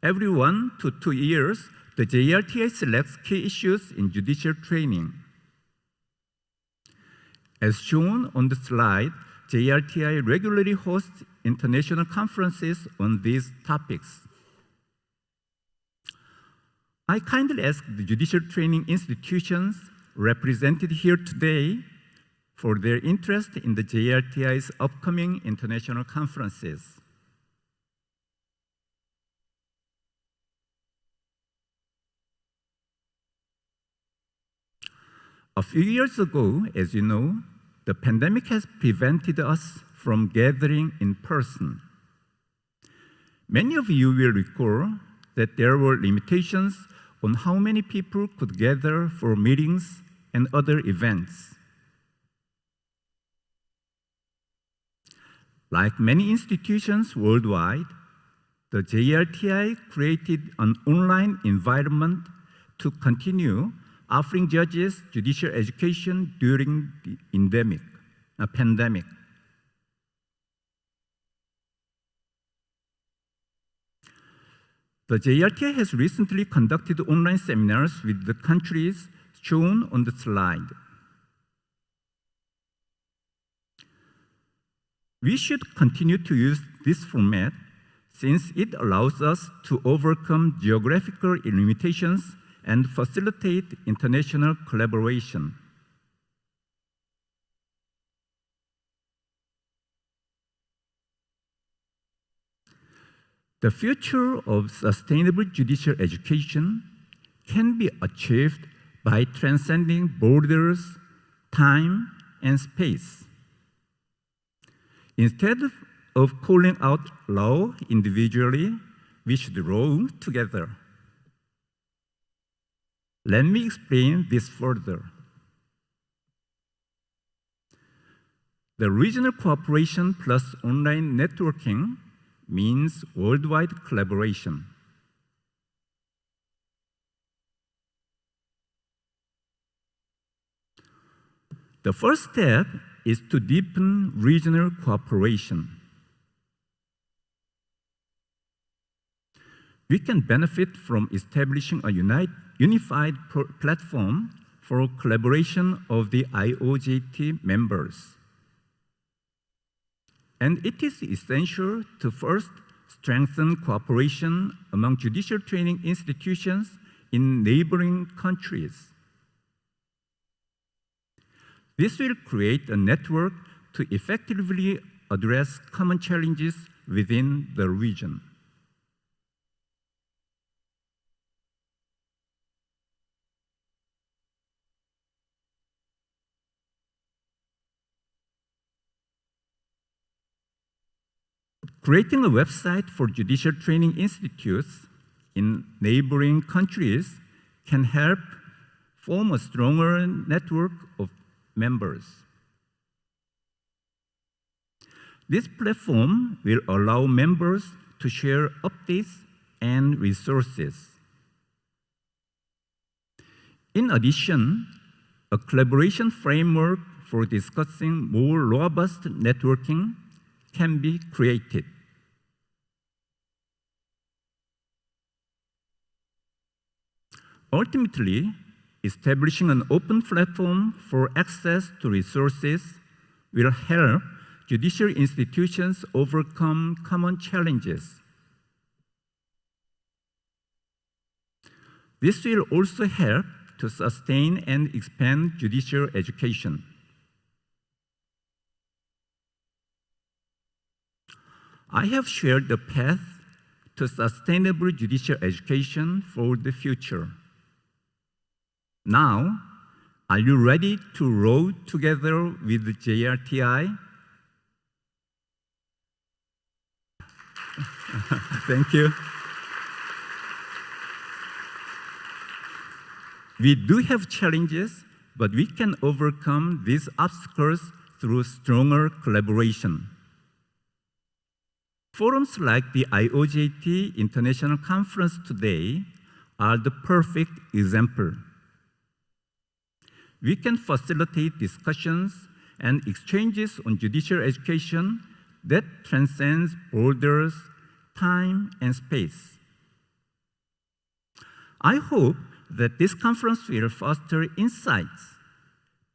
Every 1 to 2 years, the JRTI selects key issues in judicial training. As shown on the slide, JRTI regularly hosts international conferences on these topics. I kindly ask the judicial training institutions represented here today for their interest in the JRTI's upcoming international conferences. A few years ago, as you know, the pandemic has prevented us from gathering in person. Many of you will recall that there were limitations on how many people could gather for meetings and other events. Like many institutions worldwide, the JRTI created an online environment to continue offering judges judicial education during the pandemic. The JRTI has recently conducted online seminars with the countries shown on the slide. We should continue to use this format since it allows us to overcome geographical limitations and facilitate international collaboration. The future of sustainable judicial education can be achieved by transcending borders, time, and space. Instead of calling out law individually, we should row together. Let me explain this further. The regional cooperation plus online networking means worldwide collaboration. The first step is to deepen regional cooperation. We can benefit from establishing a unified platform for collaboration of the IOJT members. And it is essential to first strengthen cooperation among judicial training institutions in neighboring countries. This will create a network to effectively address common challenges within the region. Creating a website for judicial training institutes in neighboring countries can help form a stronger network of members. This platform will allow members to share updates and resources. In addition, a collaboration framework for discussing more robust networking can be created. Ultimately, establishing an open platform for access to resources will help judicial institutions overcome common challenges. This will also help to sustain and expand judicial education. I have shared the path to sustainable judicial education for the future. Now, are you ready to row together with the JRTI? Thank you. We do have challenges, but we can overcome these obstacles through stronger collaboration. Forums like the IOJT International Conference today are the perfect example. We can facilitate discussions and exchanges on judicial education that transcends borders, time, and space. I hope that this conference will foster insights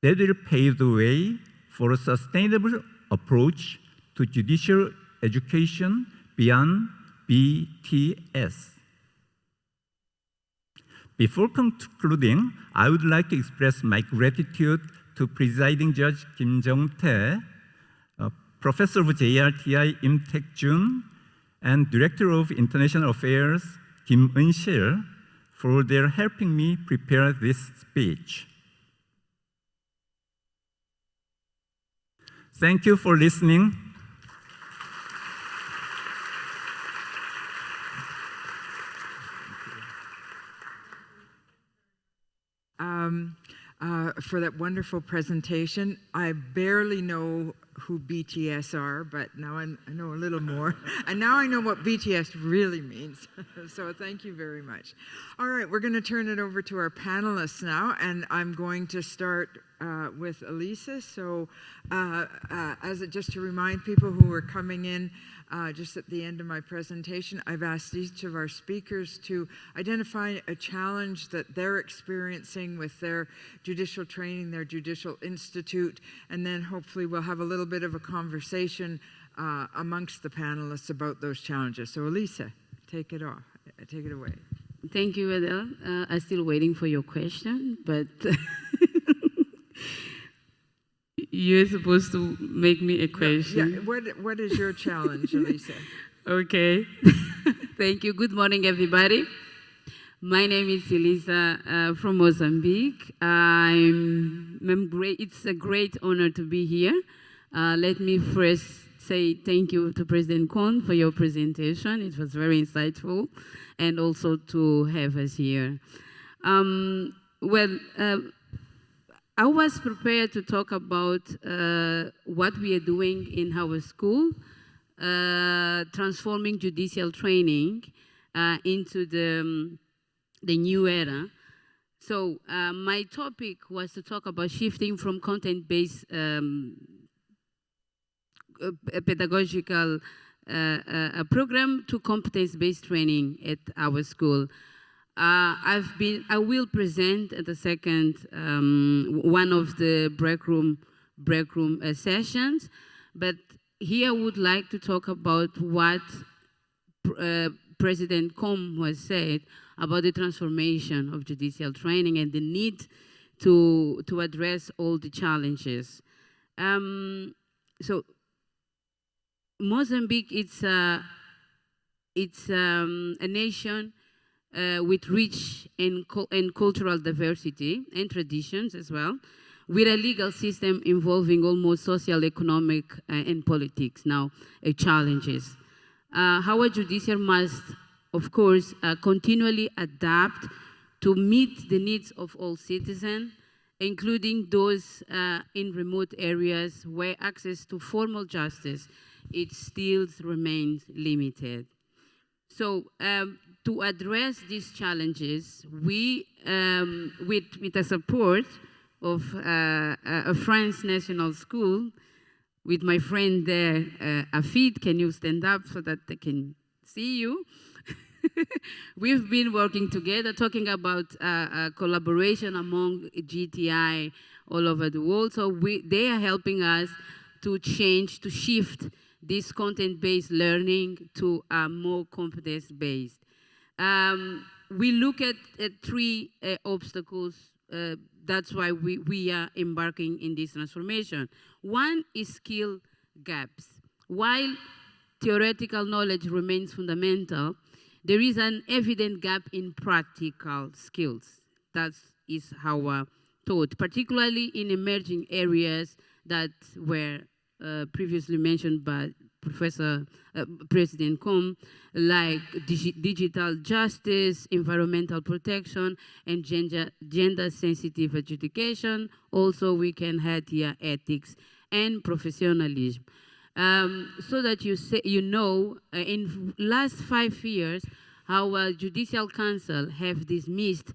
that will pave the way for a sustainable approach to judicial education beyond BTS. Before concluding, I would like to express my gratitude to Presiding Judge Kim Jung-tae, Professor of JRTI Im Taek-jun, and Director of International Affairs Kim Eun-sil for their helping me prepare this speech. Thank you for listening. for that wonderful presentation. I barely know who BTS are, but now I know a little more. And now I know what BTS really means. So thank you very much. All right, we're going to turn it over to our panelists now, and I'm going to start with Elisa. So just to remind people who are coming in just at the end of my presentation, I've asked each of our speakers to identify a challenge that they're experiencing with their judicial training, their judicial institute, and then hopefully we'll have a little bit of a conversation amongst the panelists about those challenges. So Elisa, take it away. Thank you, Adele. I'm still waiting for your question, but you're supposed to make me a question. Yeah. What is your challenge, Elisa? Okay. Thank you. Good morning, everybody. My name is Elisa from Mozambique. It's a great honor to be here. Let me first say thank you to President Kwon for your presentation. It was very insightful, and also to have us here. I was prepared to talk about what we are doing in our school, transforming judicial training into the new era. So my topic was to talk about shifting from content-based pedagogical program to competence-based training at our school. I will present at the second one of the break room sessions, but here I would like to talk about what President Kwon has said about the transformation of judicial training and the need to address all the challenges. So Mozambique, it's a nation with rich and cultural diversity and traditions as well, with a legal system involving almost social, economic, and politics now challenges. Our judiciary must, of course, continually adapt to meet the needs of all citizens, including those in remote areas where access to formal justice it still remains limited. So to address these challenges, we, with the support of a French national school, with my friend there, Afid, can you stand up so that they can see you? We've been working together, talking about collaboration among GTI all over the world. So they are helping us to shift this content-based learning to more competence-based. We look at three obstacles. That's why we are embarking in this transformation. One is skill gaps. While theoretical knowledge remains fundamental, there is an evident gap in practical skills. That is our thought, particularly in emerging areas that were previously mentioned by President Kwon, like digital justice, environmental protection, and gender-sensitive adjudication. Also, we can add here ethics and professionalism. So that in last 5 years, our Judicial Council have dismissed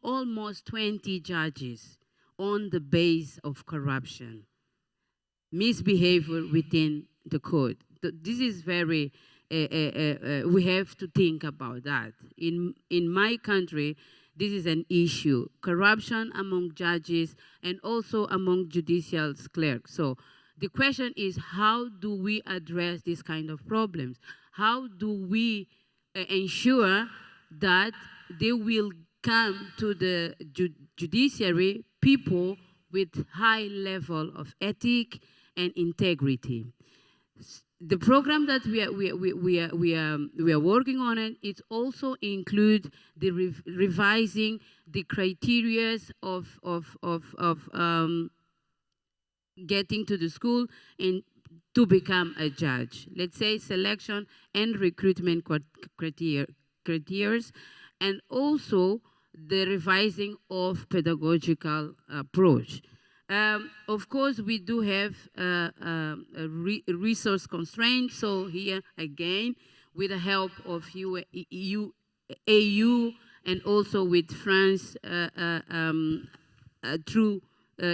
almost 20 judges on the base of corruption, misbehavior within the code. This is very, we have to think about that. In my country, this is an issue, corruption among judges and also among judicial clerks. So the question is, how do we address these kind of problems? How do we ensure that they will come to the judiciary people with high level of ethic and integrity? The program that we are working on it also include the revising the criteria of getting to the school and to become a judge. Let's say selection and recruitment criteria, and also the revising of pedagogical approach. Of course, we do have a resource constraints. So here again, with the help of AU and also with France through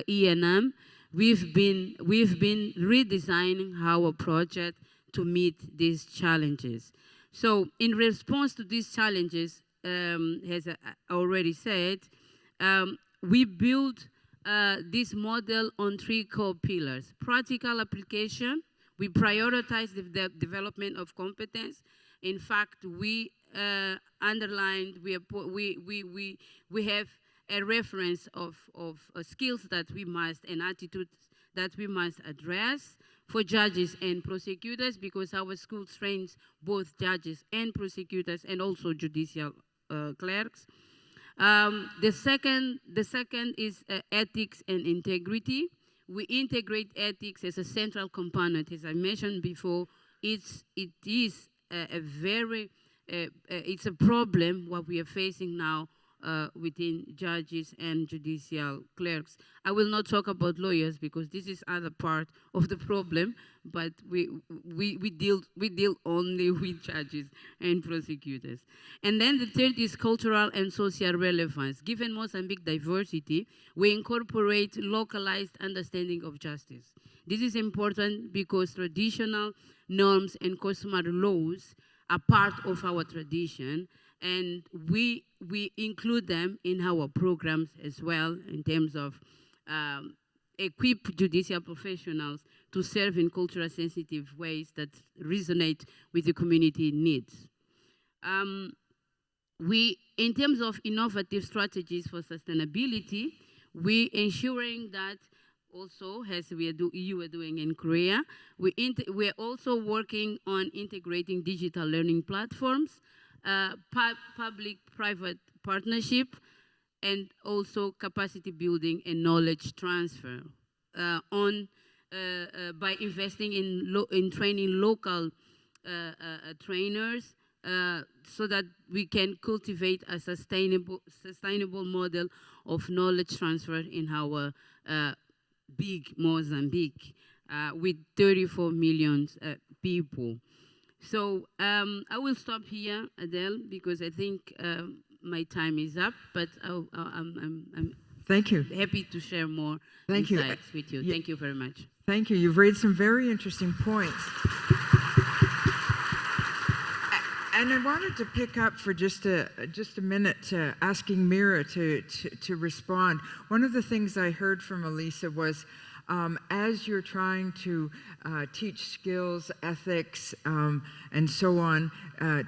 E&M, we've been redesigning our project to meet these challenges. So in response to these challenges, as I already said, we built this model on 3 core pillars. Practical application, we prioritize the development of competence. In fact, we underlined, we have a reference of skills that we must, and attitudes that we must address for judges and prosecutors, because our school trains both judges and prosecutors and also judicial clerks. The second is ethics and integrity. We integrate ethics as a central component. As I mentioned before, it's a problem what we are facing now within judges and judicial clerks. I will not talk about lawyers because this is other part of the problem, but we deal only with judges and prosecutors. And then the third is cultural and social relevance. Given Mozambique diversity, we incorporate localized understanding of justice. This is important because traditional norms and customary laws are part of our tradition, and we include them in our programs as well in terms of equip judicial professionals to serve in culturally sensitive ways that resonate with the community needs. In terms of innovative strategies for sustainability, we ensuring that also, as you are doing in Korea, we're also working on integrating digital learning platforms, public-private partnership, and also capacity building and knowledge transfer by investing in training local trainers so that we can cultivate a sustainable model of knowledge transfer in our big Mozambique with 34 million people. So I will stop here, Adele, because I think my time is up, but I'm Thank you. happy to share more Thank you. insights with you. Thank you very much. Thank you. You've raised some very interesting points. And I wanted to pick up for just a minute, asking Mira to respond. One of the things I heard from Elisa was, as you're trying to teach skills, ethics, and so on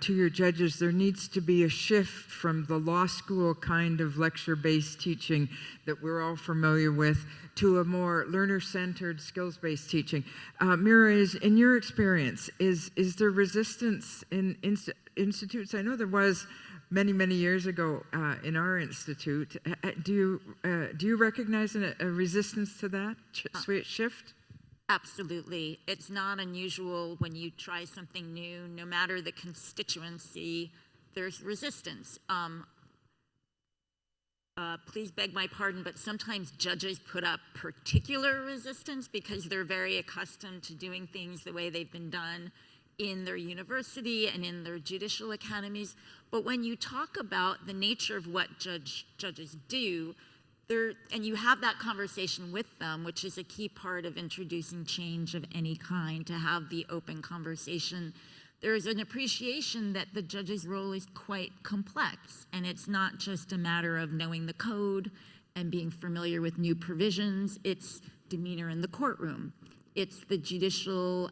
to your judges, there needs to be a shift from the law school kind of lecture-based teaching that we're all familiar with to a more learner-centered, skills-based teaching. Mira, in your experience, is there resistance in institutes? I know there was many years ago in our institute. Do you recognize a resistance to that shift? Absolutely. It's not unusual when you try something new, no matter the constituency, there's resistance. Please beg my pardon, but sometimes judges put up particular resistance because they're very accustomed to doing things the way they've been done in their university and in their judicial academies. But when you talk about the nature of what judges do, and you have that conversation with them, which is a key part of introducing change of any kind, to have the open conversation, there's an appreciation that the judge's role is quite complex, and it's not just a matter of knowing the code and being familiar with new provisions. It's demeanor in the courtroom. It's the judicial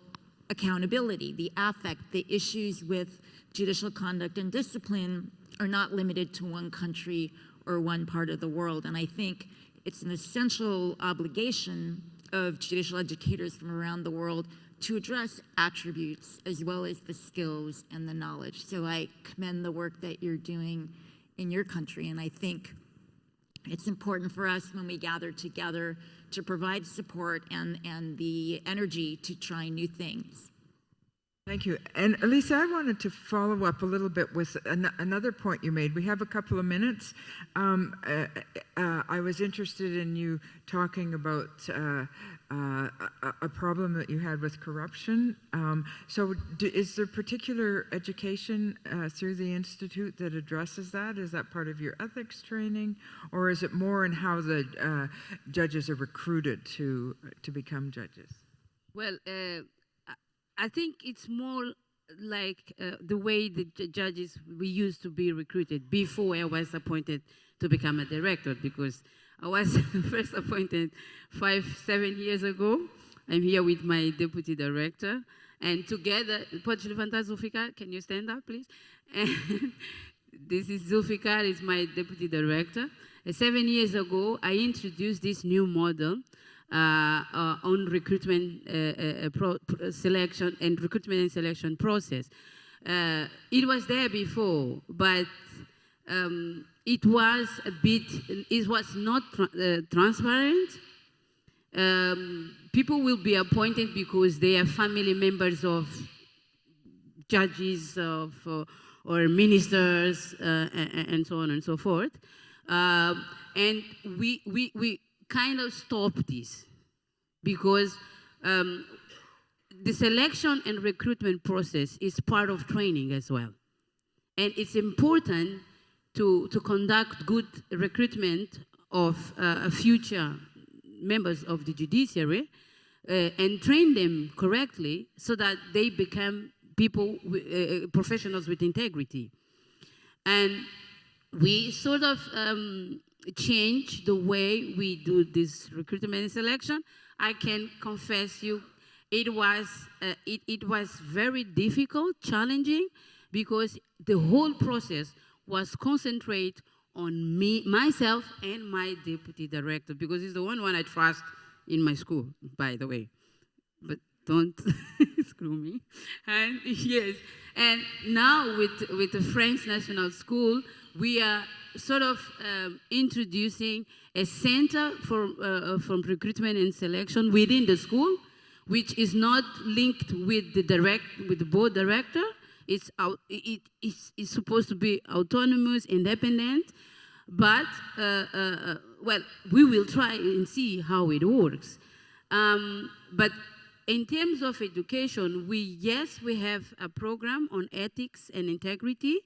accountability, the affect, the issues with judicial conduct and discipline are not limited to one country or one part of the world. And I think it's an essential obligation of judicial educators from around the world to address attributes as well as the skills and the knowledge. So I commend the work that you're doing in your country, and I think it's important for us when we gather together to provide support and the energy to try new things. Thank you. And Elisa, I wanted to follow up a little bit with another point you made. We have a couple of minutes. I was interested in you talking about a problem that you had with corruption. Is there particular education through the Institute that addresses that? Is that part of your ethics training? Or is it more in how the judges are recruited to become judges? Well, I think it's more like the way the judges we used to be recruited before I was appointed to become a director, because I was first appointed 7 years ago. I'm here with my deputy director, and together, pode levantar, Zulfikar? Can you stand up, please? And this is Zulfikar, is my deputy director. 7 years ago, I introduced this new model on recruitment selection and recruitment and selection process. It was there before, but it was not transparent. People will be appointed because they are family members of judges or ministers and so on and so forth. And we kind of stop this because the selection and recruitment process is part of training as well. And it's important to conduct good recruitment of future members of the judiciary and train them correctly so that they become people, professionals with integrity. And we sort of change the way we do this recruitment and selection. I can confess you, it was very difficult, challenging, because the whole process was concentrated on myself and my deputy director, because he's the one I trust in my school, by the way. But don't screw me. And yes, and now with the French National School, we are sort of introducing a center for recruitment and selection within the school, which is not linked with the board director. It's supposed to be autonomous, independent, but well, we will try and see how it works. But in terms of education, we have a program on ethics and integrity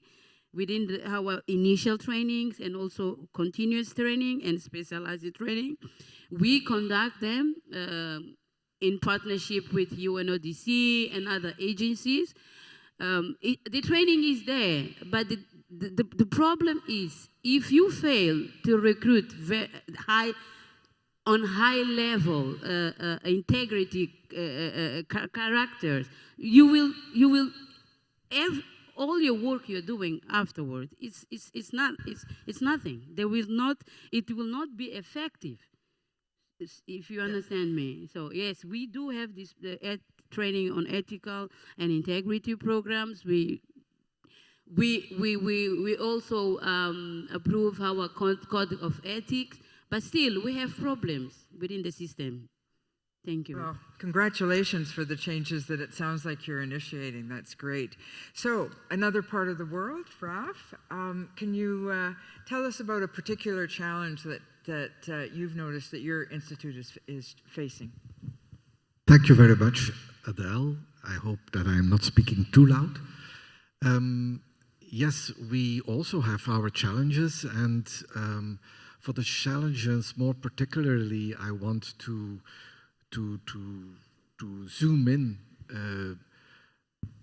within our initial trainings and also continuous training and specialized training. We conduct them in partnership with UNODC and other agencies. The training is there, but the problem is if you fail to recruit high level integrity characters, you will all your work you're doing afterward, it's nothing. It will not be effective, if you understand me. So yes, we do have this training on ethical and integrity programs. We also approve our code of ethics, but still we have problems within the system. Thank you. Well, congratulations for the changes that it sounds like you're initiating. That's great. So, another part of the world, Raf, can you tell us about a particular challenge that you've noticed that your institute is facing? Thank you very much, Adele. I hope that I'm not speaking too loud. Yes, we also have our challenges, and for the challenges more particularly, I want to zoom in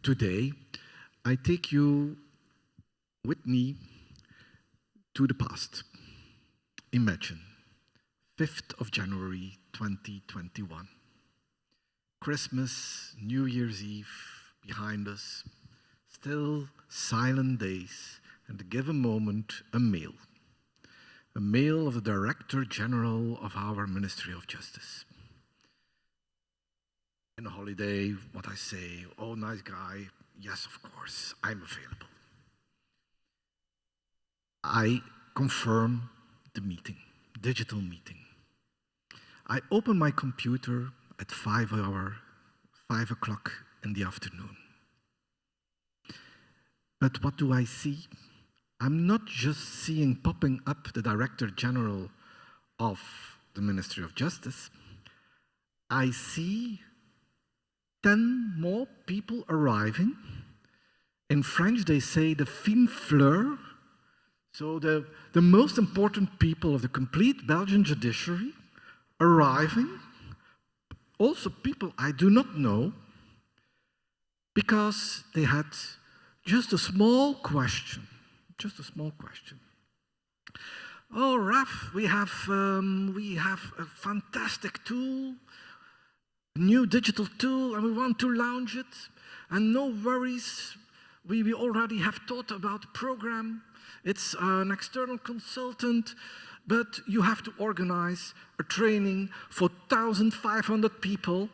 today. I take you with me to the past. Imagine 5th of January 2021. Christmas, New Year's Eve behind us, still silent days, and a given moment, a mail of the Director General of our Ministry of Justice. In a holiday, what I say, oh, nice guy, yes, of course, I'm available. I confirm the meeting, digital meeting. I open my computer at 5 o'clock in the afternoon. But what do I see? I'm not just seeing popping up the Director General of the Ministry of Justice. I see 10 more people arriving. In French, they say the fine fleur. So the most important people of the complete Belgian judiciary arriving. Also people I do not know, because they had just a small question. Just a small question. Oh, Raf, we have a fantastic tool, a new digital tool, and we want to launch it. And no worries, we already have thought about the program. It's an external consultant, but you have to organize a training for 1,500 people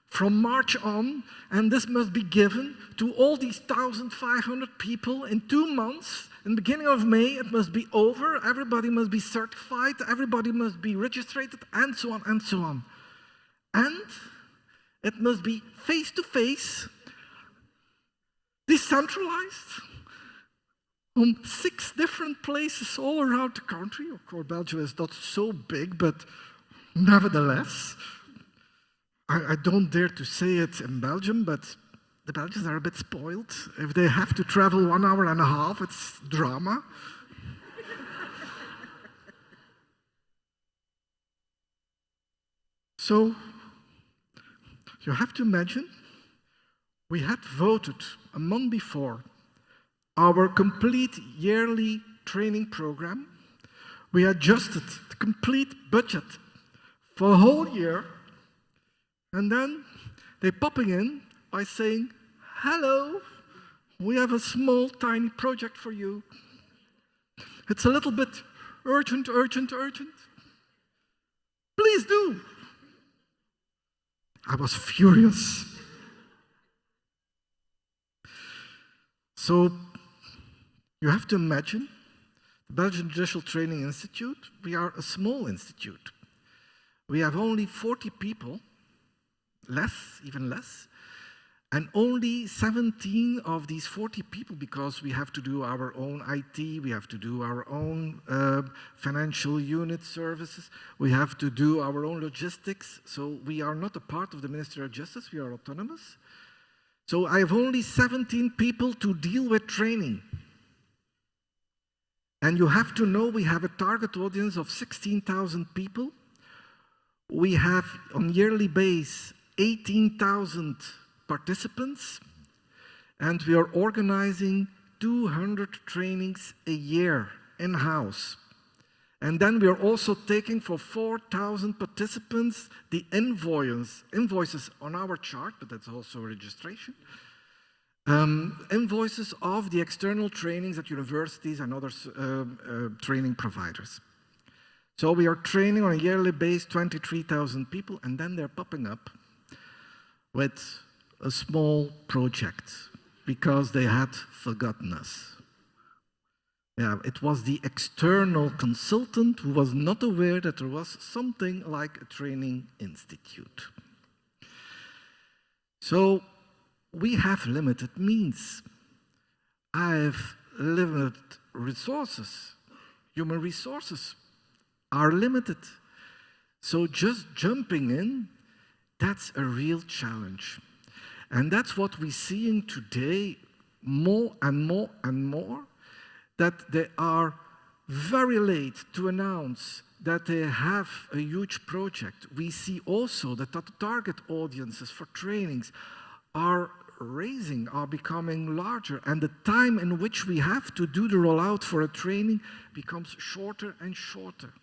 from March on, and this must be given to all these 1,500 people in 2 months. In the beginning of May, it must be over. Everybody must be certified. Everybody must be registered, and so on and so on. And it must be face-to-face, decentralized, on 6 different places all around the country. Of course, Belgium is not so big, but nevertheless, I don't dare to say it in Belgium, but the Belgians are a bit spoiled. If they have to travel 1 hour and a half, it's drama. So, you have to imagine, we had voted a month before our complete yearly training program. We adjusted the complete budget for a whole year, and then they're popping in by saying, hello, we have a small, tiny project for you. It's a little bit urgent, urgent, urgent. Please do. I was furious. So, you have to imagine, the Belgian Judicial Training Institute, we are a small institute. We have only 40 people, less, even less, and only 17 of these 40 people, because we have to do our own IT, we have to do our own financial unit services, we have to do our own logistics, so we are not a part of the Ministry of Justice, we are autonomous. So I have only 17 people to deal with training. And you have to know we have a target audience of 16,000 people. We have, on yearly base, 18,000 participants, and we are organizing 200 trainings a year in-house. And then we are also taking for 4,000 participants the invoices on our chart, but that's also registration, invoices of the external trainings at universities and other training providers. So we are training on a yearly base 23,000 people, and then they're popping up with a small project because they had forgotten us. Yeah, it was the external consultant who was not aware that there was something like a training institute. So we have limited means. I have limited resources. Human resources are limited. So just jumping in, that's a real challenge. And that's what we're seeing today more and more and more, that they are very late to announce that they have a huge project. We see also that the target audiences for trainings are raising, are becoming larger, and the time in which we have to do the rollout for a training becomes shorter and shorter.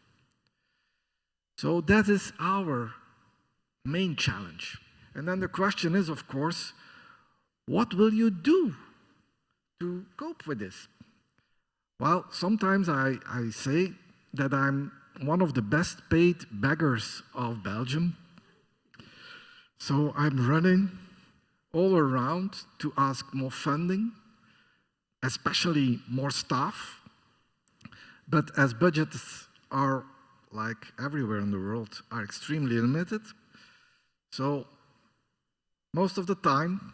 So that is our main challenge. And then the question is, of course, what will you do to cope with this? Well, sometimes I say that I'm one of the best paid beggars of Belgium. So I'm running all around to ask more funding, especially more staff. But as budgets are, like everywhere in the world, are extremely limited, so most of the time,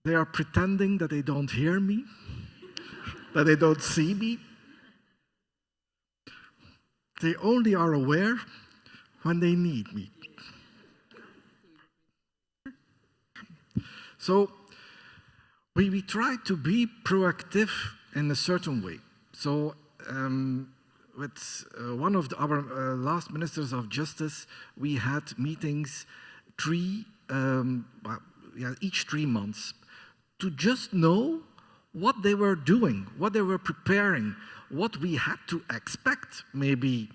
They are pretending that they don't hear me, that they don't see me. They only are aware when they need me. So we try to be proactive in a certain way. So with one of our last ministers of justice, we had meetings each 3 months to just know what they were doing, what they were preparing, what we had to expect, maybe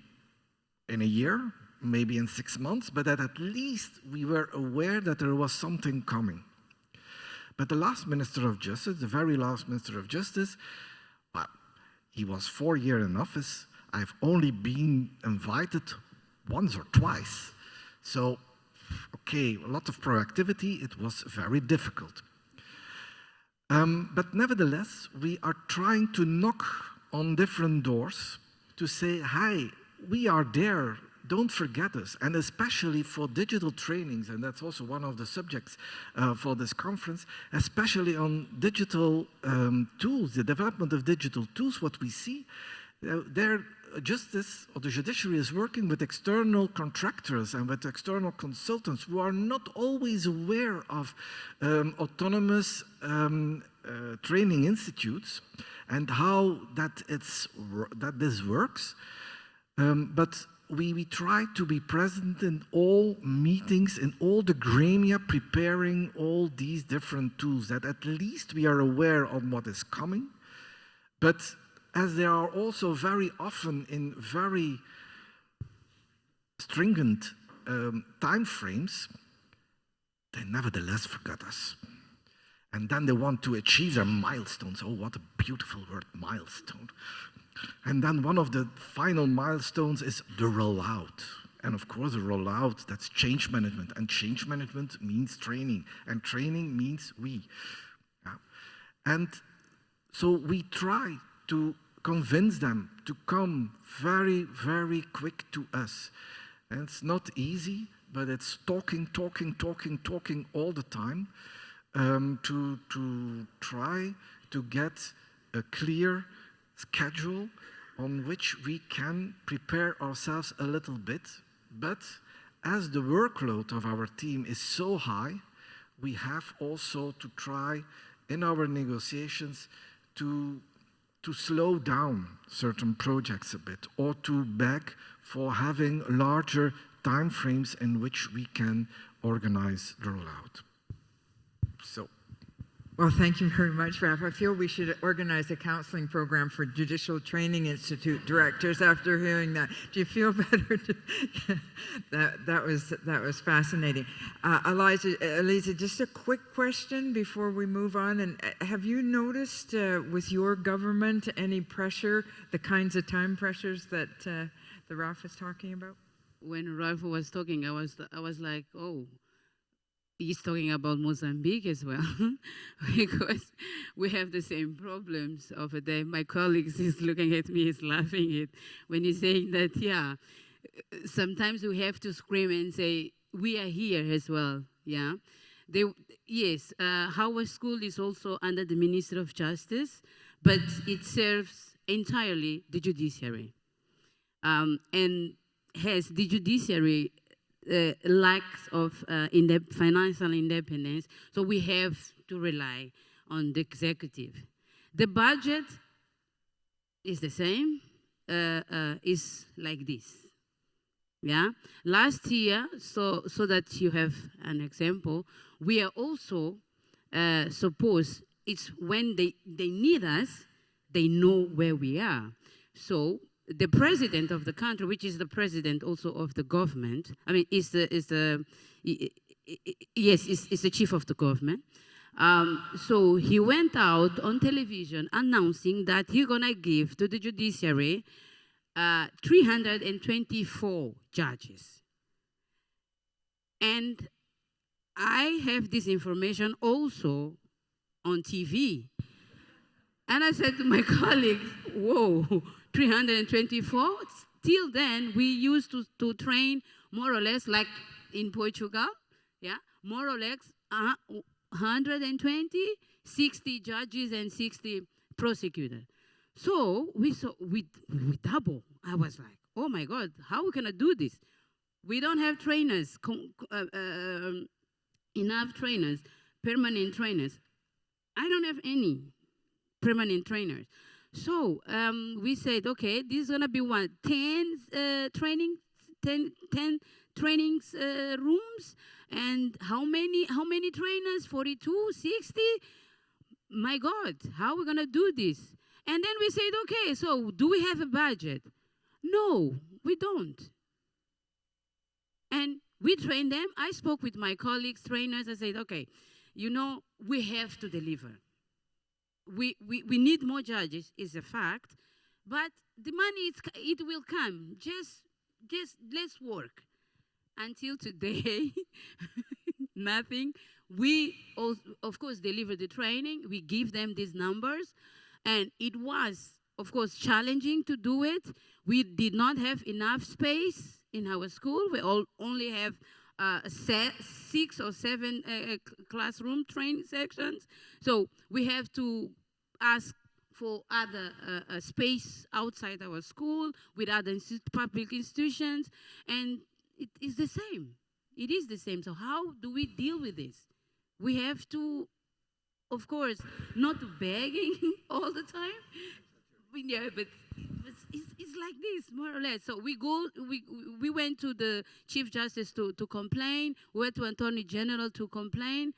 in a year, maybe in 6 months, but that at least we were aware that there was something coming. But the last Minister of Justice, the very last Minister of Justice, well, he was 4 years in office. I've only been invited once or twice. So, okay, a lot of proactivity, it was very difficult. But nevertheless, we are trying to knock on different doors to say, hi, we are there, don't forget us. And especially for digital trainings, and that's also one of the subjects for this conference, especially on digital tools, the development of digital tools, what we see, there justice or the judiciary is working with external contractors and with external consultants who are not always aware of autonomous training institutes and how that this works. But we try to be present in all meetings, in all the gremia, preparing all these different tools, that at least we are aware of what is coming. But as they are also very often in very stringent time frames, they nevertheless forget us. And then they want to achieve their milestones. Oh, what a beautiful word, milestone. And then one of the final milestones is the rollout. And of course, the rollout, that's change management. And change management means training. And training means we. And so we try to convince them to come very, very quick to us. And it's not easy, but it's talking all the time to try to get a clear schedule on which we can prepare ourselves a little bit. But as the workload of our team is so high, we have also to try in our negotiations to slow down certain projects a bit, or to beg for having larger time frames in which we can organize the rollout. So. Well, thank you very much, Ralph. I feel we should organize a counseling program for Judicial Training Institute directors after hearing that. Do you feel better? that was fascinating. Eliza, just a quick question before we move on. And have you noticed with your government any pressure, the kinds of time pressures that Ralph is talking about? When Ralph was talking, I was like, oh. He's talking about Mozambique as well, because we have the same problems over there. My colleagues is looking at me, is laughing at when he's saying that, yeah, sometimes we have to scream and say, we are here as well, yeah. Yes, Howard School is also under the Ministry of Justice, but it serves entirely the judiciary. And has the judiciary lacks of financial independence, so we have to rely on the executive. The budget is the same, is like this. Yeah. Last year, so that you have an example, we are also supposed, it's when they need us, they know where we are. So the president of the country, which is the president also of the government, I mean, is the chief of the government. So he went out on television announcing that he's gonna give to the judiciary 324 judges. And I have this information also on TV. And I said to my colleagues, whoa, 324? Till then, we used to train more or less like in Portugal, yeah, more or less 120, 60 judges and 60 prosecutors. So we double. I was like, oh my God, how we gonna do this? We don't have trainers, enough trainers, permanent trainers. I don't have any permanent trainers. So we said, okay, this is gonna be 10 trainings rooms, and how many trainers? 42, 60? My God, how are we gonna do this? And then we said, okay, so do we have a budget? No, we don't. And we trained them. I spoke with my colleagues, trainers. I said, okay, you know, we have to deliver. We need more judges, is a fact, but the money, it will come. Just let's work. Until today, nothing. We, of course, deliver the training. We give them these numbers. And it was, of course, challenging to do it. We did not have enough space in our school. We only have 6 or 7 classroom training sections. So we have to ask for other space outside our school with other public institutions. And it is the same. It is the same. So how do we deal with this? We have to, of course, not begging all the time. Yeah, but it's like this, more or less. So we went to the Chief Justice to complain. We went to Attorney General to complain.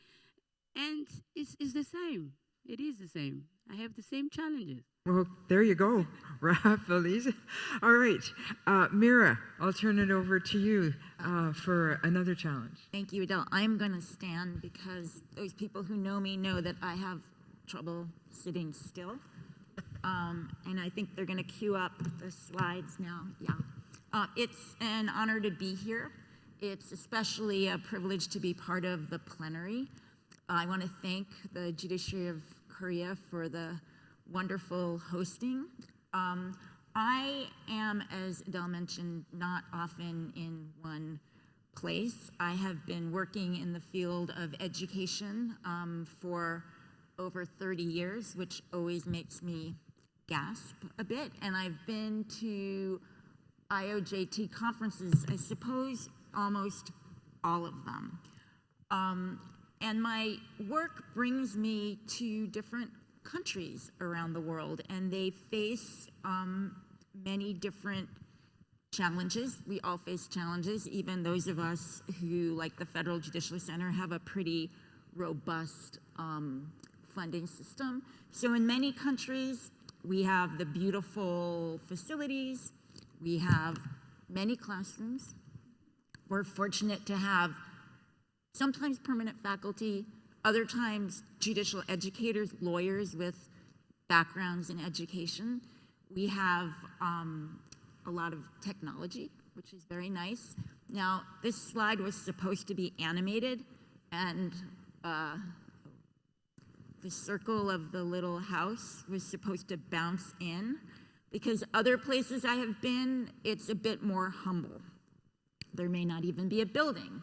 And it's the same. It is the same. I have the same challenges. Well, there you go, Raf, Elise. All right, Mira, I'll turn it over to you for another challenge. Thank you, Adele. I'm going to stand because those people who know me know that I have trouble sitting still. And I think they're going to queue up the slides now. Yeah. It's an honor to be here. It's especially a privilege to be part of the plenary. I want to thank the Judiciary of Korea for the wonderful hosting. I am, as Adele mentioned, not often in one place. I have been working in the field of education for over 30 years, which always makes me gasp a bit. And I've been to IOJT conferences, I suppose, almost all of them. And my work brings me to different countries around the world, and they face many different challenges. We all face challenges, even those of us who, like the Federal Judicial Center, have a pretty robust funding system. So in many countries, we have the beautiful facilities, we have many classrooms. We're fortunate to have sometimes permanent faculty, other times judicial educators, lawyers with backgrounds in education. We have a lot of technology, which is very nice. Now, this slide was supposed to be animated, and the circle of the little house was supposed to bounce in, because other places I have been, it's a bit more humble. There may not even be a building.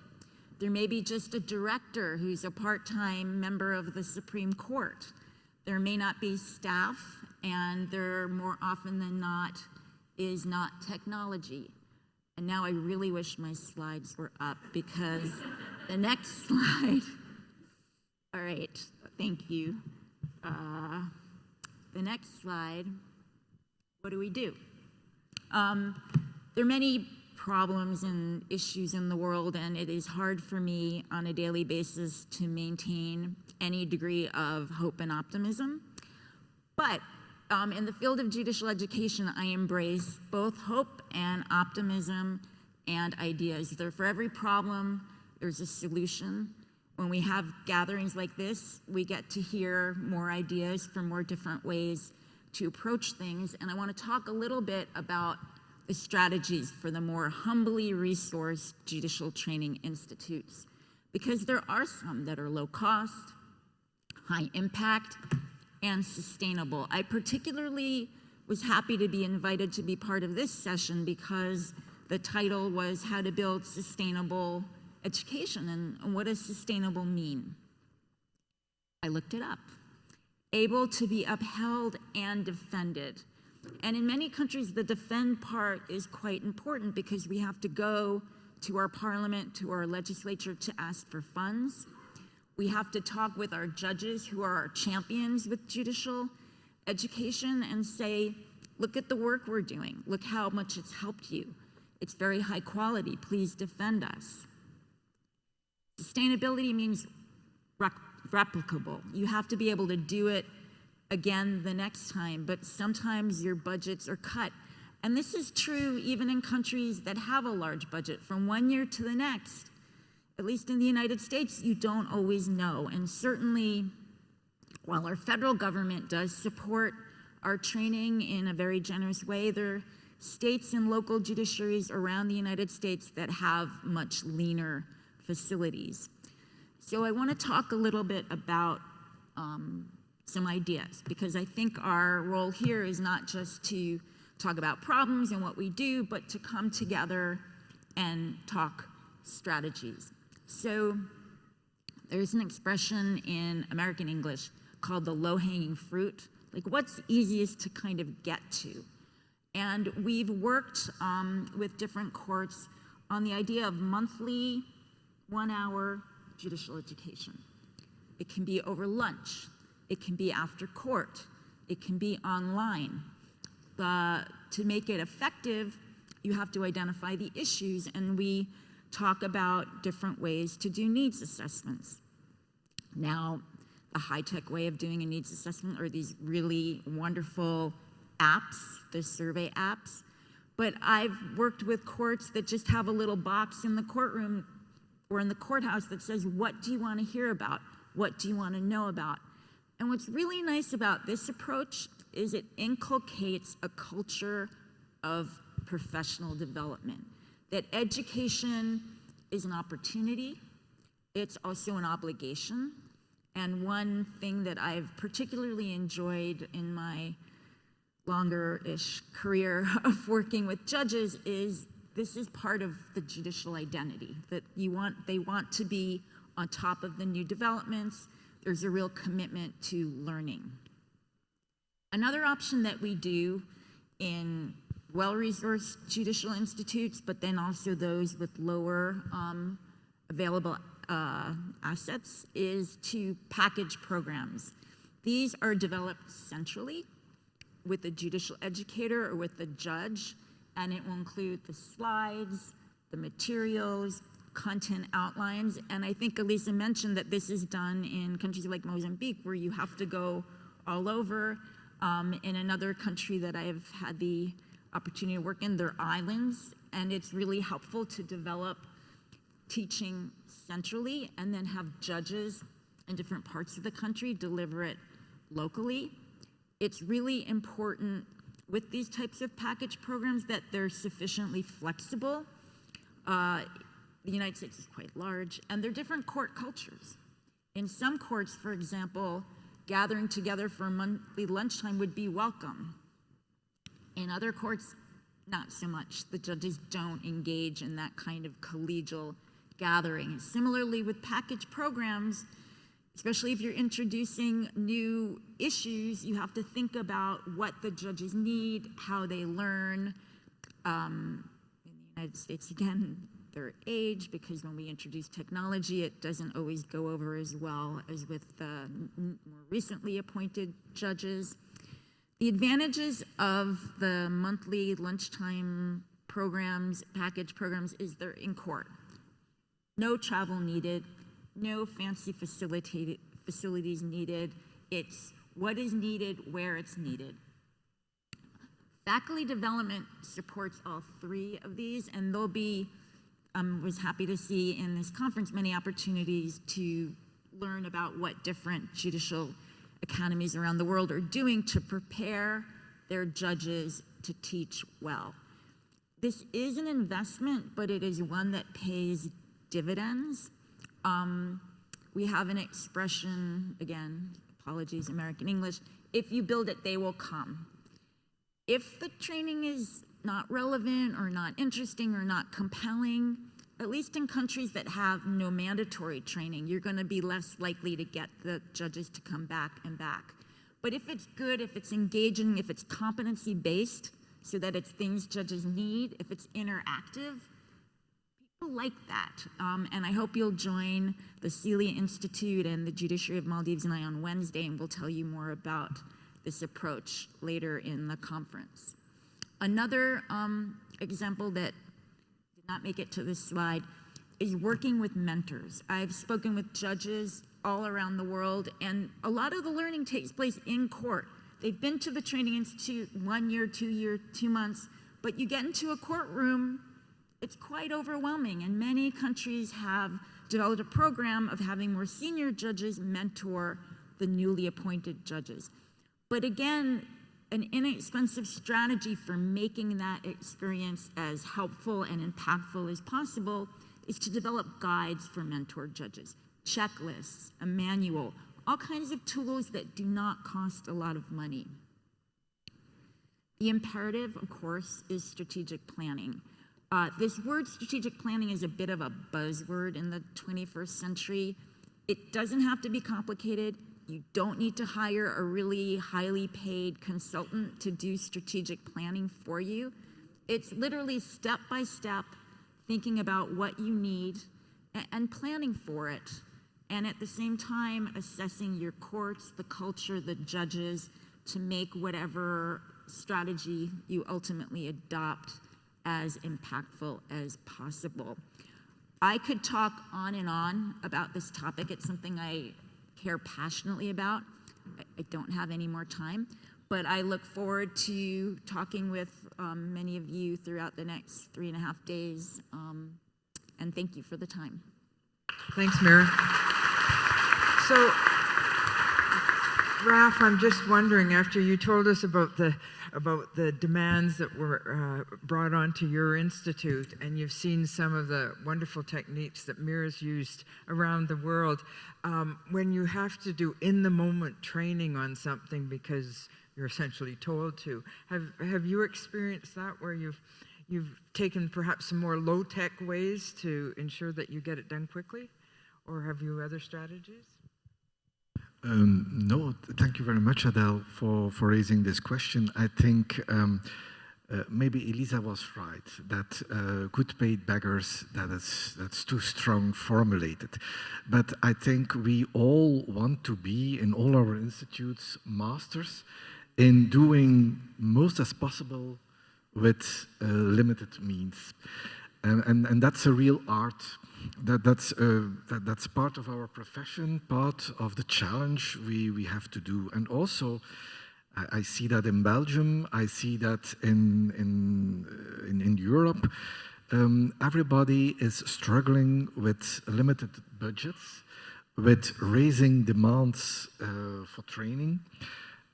There may be just a director who's a part-time member of the Supreme Court. There may not be staff, and there more often than not is not technology. And now I really wish my slides were up, because the next slide, all right, thank you. The next slide, what do we do? There are many problems and issues in the world, and it is hard for me on a daily basis to maintain any degree of hope and optimism. But in the field of judicial education, I embrace both hope and optimism and ideas. For every problem, there's a solution. When we have gatherings like this, we get to hear more ideas from more different ways to approach things. And I want to talk a little bit about the strategies for the more humbly resourced judicial training institutes, because there are some that are low cost, high impact, and sustainable. I particularly was happy to be invited to be part of this session because the title was How to Build Sustainable Education. And what does sustainable mean? I looked it up. Able to be upheld and defended. And in many countries, the defend part is quite important because we have to go to our parliament, to our legislature to ask for funds. We have to talk with our judges who are our champions with judicial education and say, look at the work we're doing. Look how much it's helped you. It's very high quality. Please defend us. Sustainability means replicable. You have to be able to do it again the next time, but sometimes your budgets are cut. And this is true even in countries that have a large budget. From one year to the next, at least in the United States, you don't always know. And certainly, while our federal government does support our training in a very generous way, there are states and local judiciaries around the United States that have much leaner facilities. So I want to talk a little bit about some ideas, because I think our role here is not just to talk about problems and what we do, but to come together and talk strategies. So there's an expression in American English called the low-hanging fruit, like what's easiest to kind of get to. And we've worked with different courts on the idea of monthly 1-hour judicial education. It can be over lunch. It can be after court. It can be online. To make it effective, you have to identify the issues, and we talk about different ways to do needs assessments. Now, the high-tech way of doing a needs assessment are these really wonderful apps, the survey apps. But I've worked with courts that just have a little box in the courtroom or in the courthouse that says, what do you want to hear about? What do you want to know about? And what's really nice about this approach is it inculcates a culture of professional development, that education is an opportunity, it's also an obligation. And one thing that I've particularly enjoyed in my longer-ish career of working with judges is this is part of the judicial identity, that they want to be on top of the new developments. There's a real commitment to learning. Another option that we do in well-resourced judicial institutes, but then also those with lower available assets, is to package programs. These are developed centrally with a judicial educator or with a judge, and it will include the slides, the materials, content outlines, and I think Elisa mentioned that this is done in countries like Mozambique, where you have to go all over. In another country that I've had the opportunity to work in, they're islands, and it's really helpful to develop teaching centrally and then have judges in different parts of the country deliver it locally. It's really important with these types of package programs that they're sufficiently flexible. The United States is quite large, and there are different court cultures. In some courts, for example, gathering together for a monthly lunchtime would be welcome. In other courts, not so much. The judges don't engage in that kind of collegial gathering. Similarly with package programs, especially if you're introducing new issues, you have to think about what the judges need, how they learn. In the United States, again, their age, because when we introduce technology, it doesn't always go over as well as with the more recently appointed judges. The advantages of the monthly lunchtime programs, package programs, is they're in court. No travel needed, no fancy facilities needed. It's what is needed, where it's needed. Faculty development supports all three of these, and there'll be, was happy to see in this conference many opportunities to learn about what different judicial academies around the world are doing to prepare their judges to teach well. This is an investment, but it is one that pays dividends. We have an expression, again, apologies, American English, if you build it, they will come. If the training is not relevant or not interesting or not compelling, at least in countries that have no mandatory training, you're going to be less likely to get the judges to come back and back. But if it's good, if it's engaging, if it's competency-based, so that it's things judges need, if it's interactive, people like that. And I hope you'll join the Celia Institute and the Judiciary of Maldives and I on Wednesday, and we'll tell you more about this approach later in the conference. Another example that did not make it to this slide is working with mentors. I've spoken with judges all around the world, and a lot of the learning takes place in court. They've been to the Training Institute 1 year, 2 year, 2 months, but you get into a courtroom, it's quite overwhelming, and many countries have developed a program of having more senior judges mentor the newly appointed judges. But again, an inexpensive strategy for making that experience as helpful and impactful as possible is to develop guides for mentored judges, checklists, a manual, all kinds of tools that do not cost a lot of money. The imperative, of course, is strategic planning. This word strategic planning is a bit of a buzzword in the 21st century. It doesn't have to be complicated. You don't need to hire a really highly paid consultant to do strategic planning for you. It's literally step by step, thinking about what you need and planning for it. And at the same time, assessing your courts, the culture, the judges, to make whatever strategy you ultimately adopt as impactful as possible. I could talk on and on about this topic. It's something I care passionately about. I don't have any more time, but I look forward to talking with many of you throughout the next 3.5 days, and thank you for the time. Thanks, Mira. So, Raf, I'm just wondering, after you told us about the demands that were brought onto your institute, and you've seen some of the wonderful techniques that Mira's used around the world, when you have to do in-the-moment training on something because you're essentially told to, have you experienced that where you've taken perhaps some more low-tech ways to ensure that you get it done quickly? Or have you other strategies? No, thank you very much, Adele, for raising this question. I think maybe Elisa was right, that good paid beggars, that's too strong formulated. But I think we all want to be, in all our institutes, masters in doing most as possible with limited means. And that's a real art. That's part of our profession, part of the challenge we have to do. And also, I see that in Belgium, I see that in Europe. Everybody is struggling with limited budgets, with raising demands for training.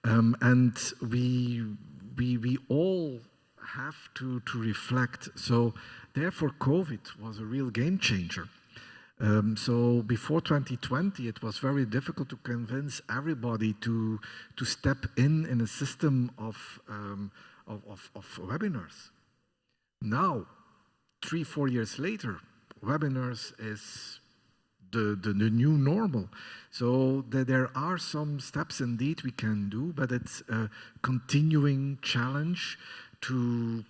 And we all have to reflect. So therefore, COVID was a real game changer. So before 2020, it was very difficult to convince everybody to step in a system of webinars. Now, 3-4 years later, webinars is the new normal. So there are some steps indeed we can do, but it's a continuing challenge to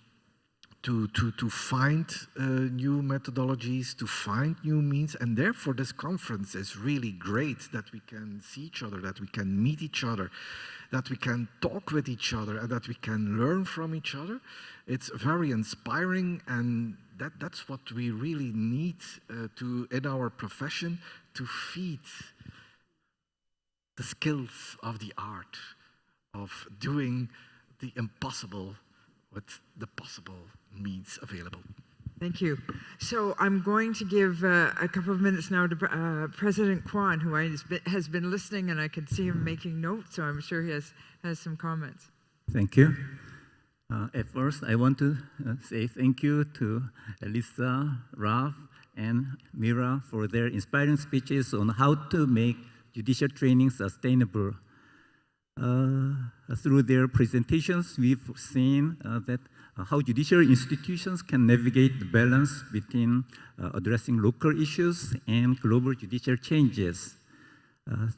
find new methodologies, to find new means, and therefore this conference is really great, that we can see each other, that we can meet each other, that we can talk with each other, and that we can learn from each other. It's very inspiring, and that's what we really need in our profession, to feed the skills of the art of doing the impossible with the possible means available. Thank you. So I'm going to give a couple of minutes now to President Kwan, who has been listening, and I can see him making notes, so I'm sure he has some comments. Thank you. At first, I want to say thank you to Elisa, Raf, and Mira for their inspiring speeches on how to make judicial training sustainable. Through their presentations, we've seen that how judicial institutions can navigate the balance between addressing local issues and global judicial changes.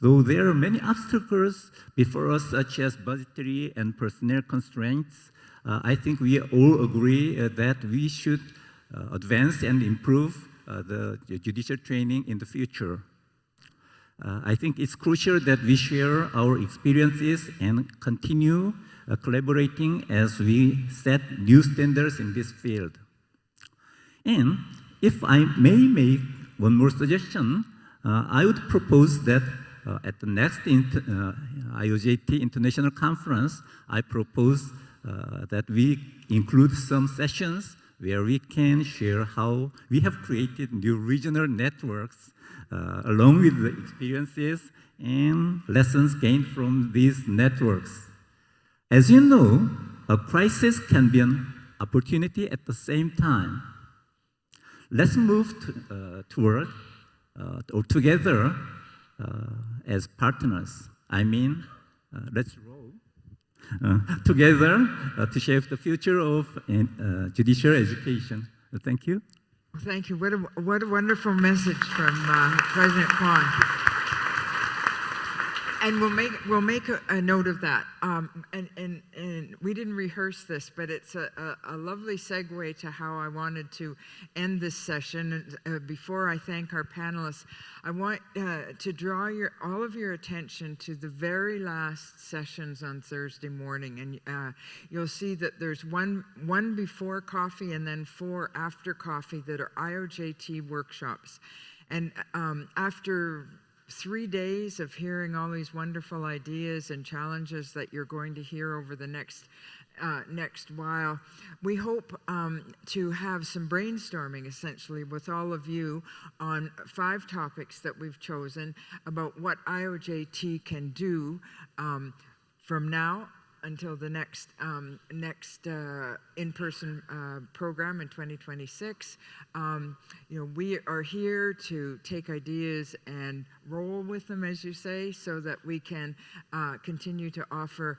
Though there are many obstacles before us, such as budgetary and personnel constraints, I think we all agree that we should advance and improve the judicial training in the future. I think it's crucial that we share our experiences and continue collaborating as we set new standards in this field. And if I may make one more suggestion, I would propose that at the next IOJT International Conference, I propose that we include some sessions where we can share how we have created new regional networks along with the experiences and lessons gained from these networks. As you know, a crisis can be an opportunity at the same time. Let's move toward or together as partners. I mean, let's roll together to shape the future of judicial education. Thank you. Thank you. What a wonderful message from President Kwan. And we'll make a note of that. And we didn't rehearse this, but it's a lovely segue to how I wanted to end this session. Before I thank our panelists, I want to draw all of your attention to the very last sessions on Thursday morning. And you'll see that there's one before coffee and then 4 after coffee that are IOJT workshops. And after 3 days of hearing all these wonderful ideas and challenges that you're going to hear over the next while, we hope to have some brainstorming essentially with all of you on 5 topics that we've chosen about what IOJT can do from now until the next in-person program in 2026. We are here to take ideas and roll with them, as you say, so that we can continue to offer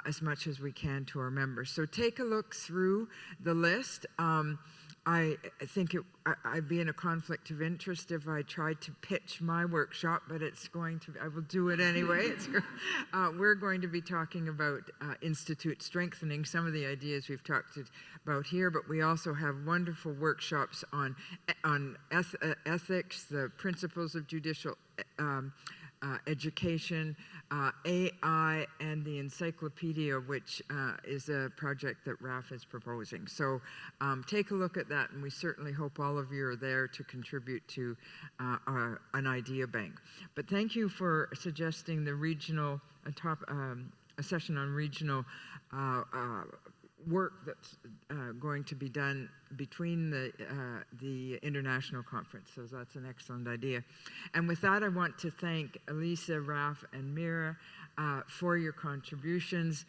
as much as we can to our members. So take a look through the list. I think I'd be in a conflict of interest if I tried to pitch my workshop, but I will do it anyway. We're going to be talking about institute strengthening, some of the ideas we've talked about here, but we also have wonderful workshops on ethics, the principles of judicial education, AI, and the encyclopedia, which is a project that RAF is proposing. So take a look at that, and we certainly hope all of you are there to contribute to an idea bank. But thank you for suggesting the regional a session on regional work that's going to be done between the international conference. So that's an excellent idea. And with that, I want to thank Elisa, Raf, and Mira for your contributions.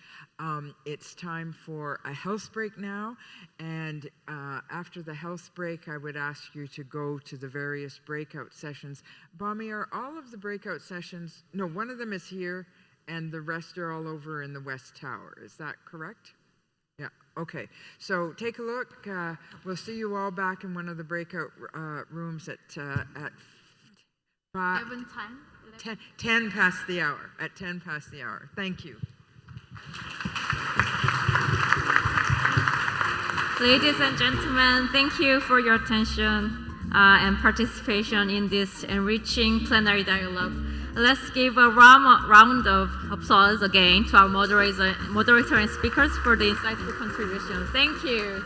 It's time for a health break now. And after the health break, I would ask you to go to the various breakout sessions. Bami, are all of the breakout sessions? No, one of them is here, and the rest are all over in the West Tower. Is that correct? Yeah, okay. So take a look. We'll see you all back in one of the breakout rooms at 10 past the hour. At 10 past the hour. Thank you. Ladies and gentlemen, thank you for your attention and participation in this enriching plenary dialogue. Let's give a round of applause again to our moderator and speakers for the insightful contributions. Thank you.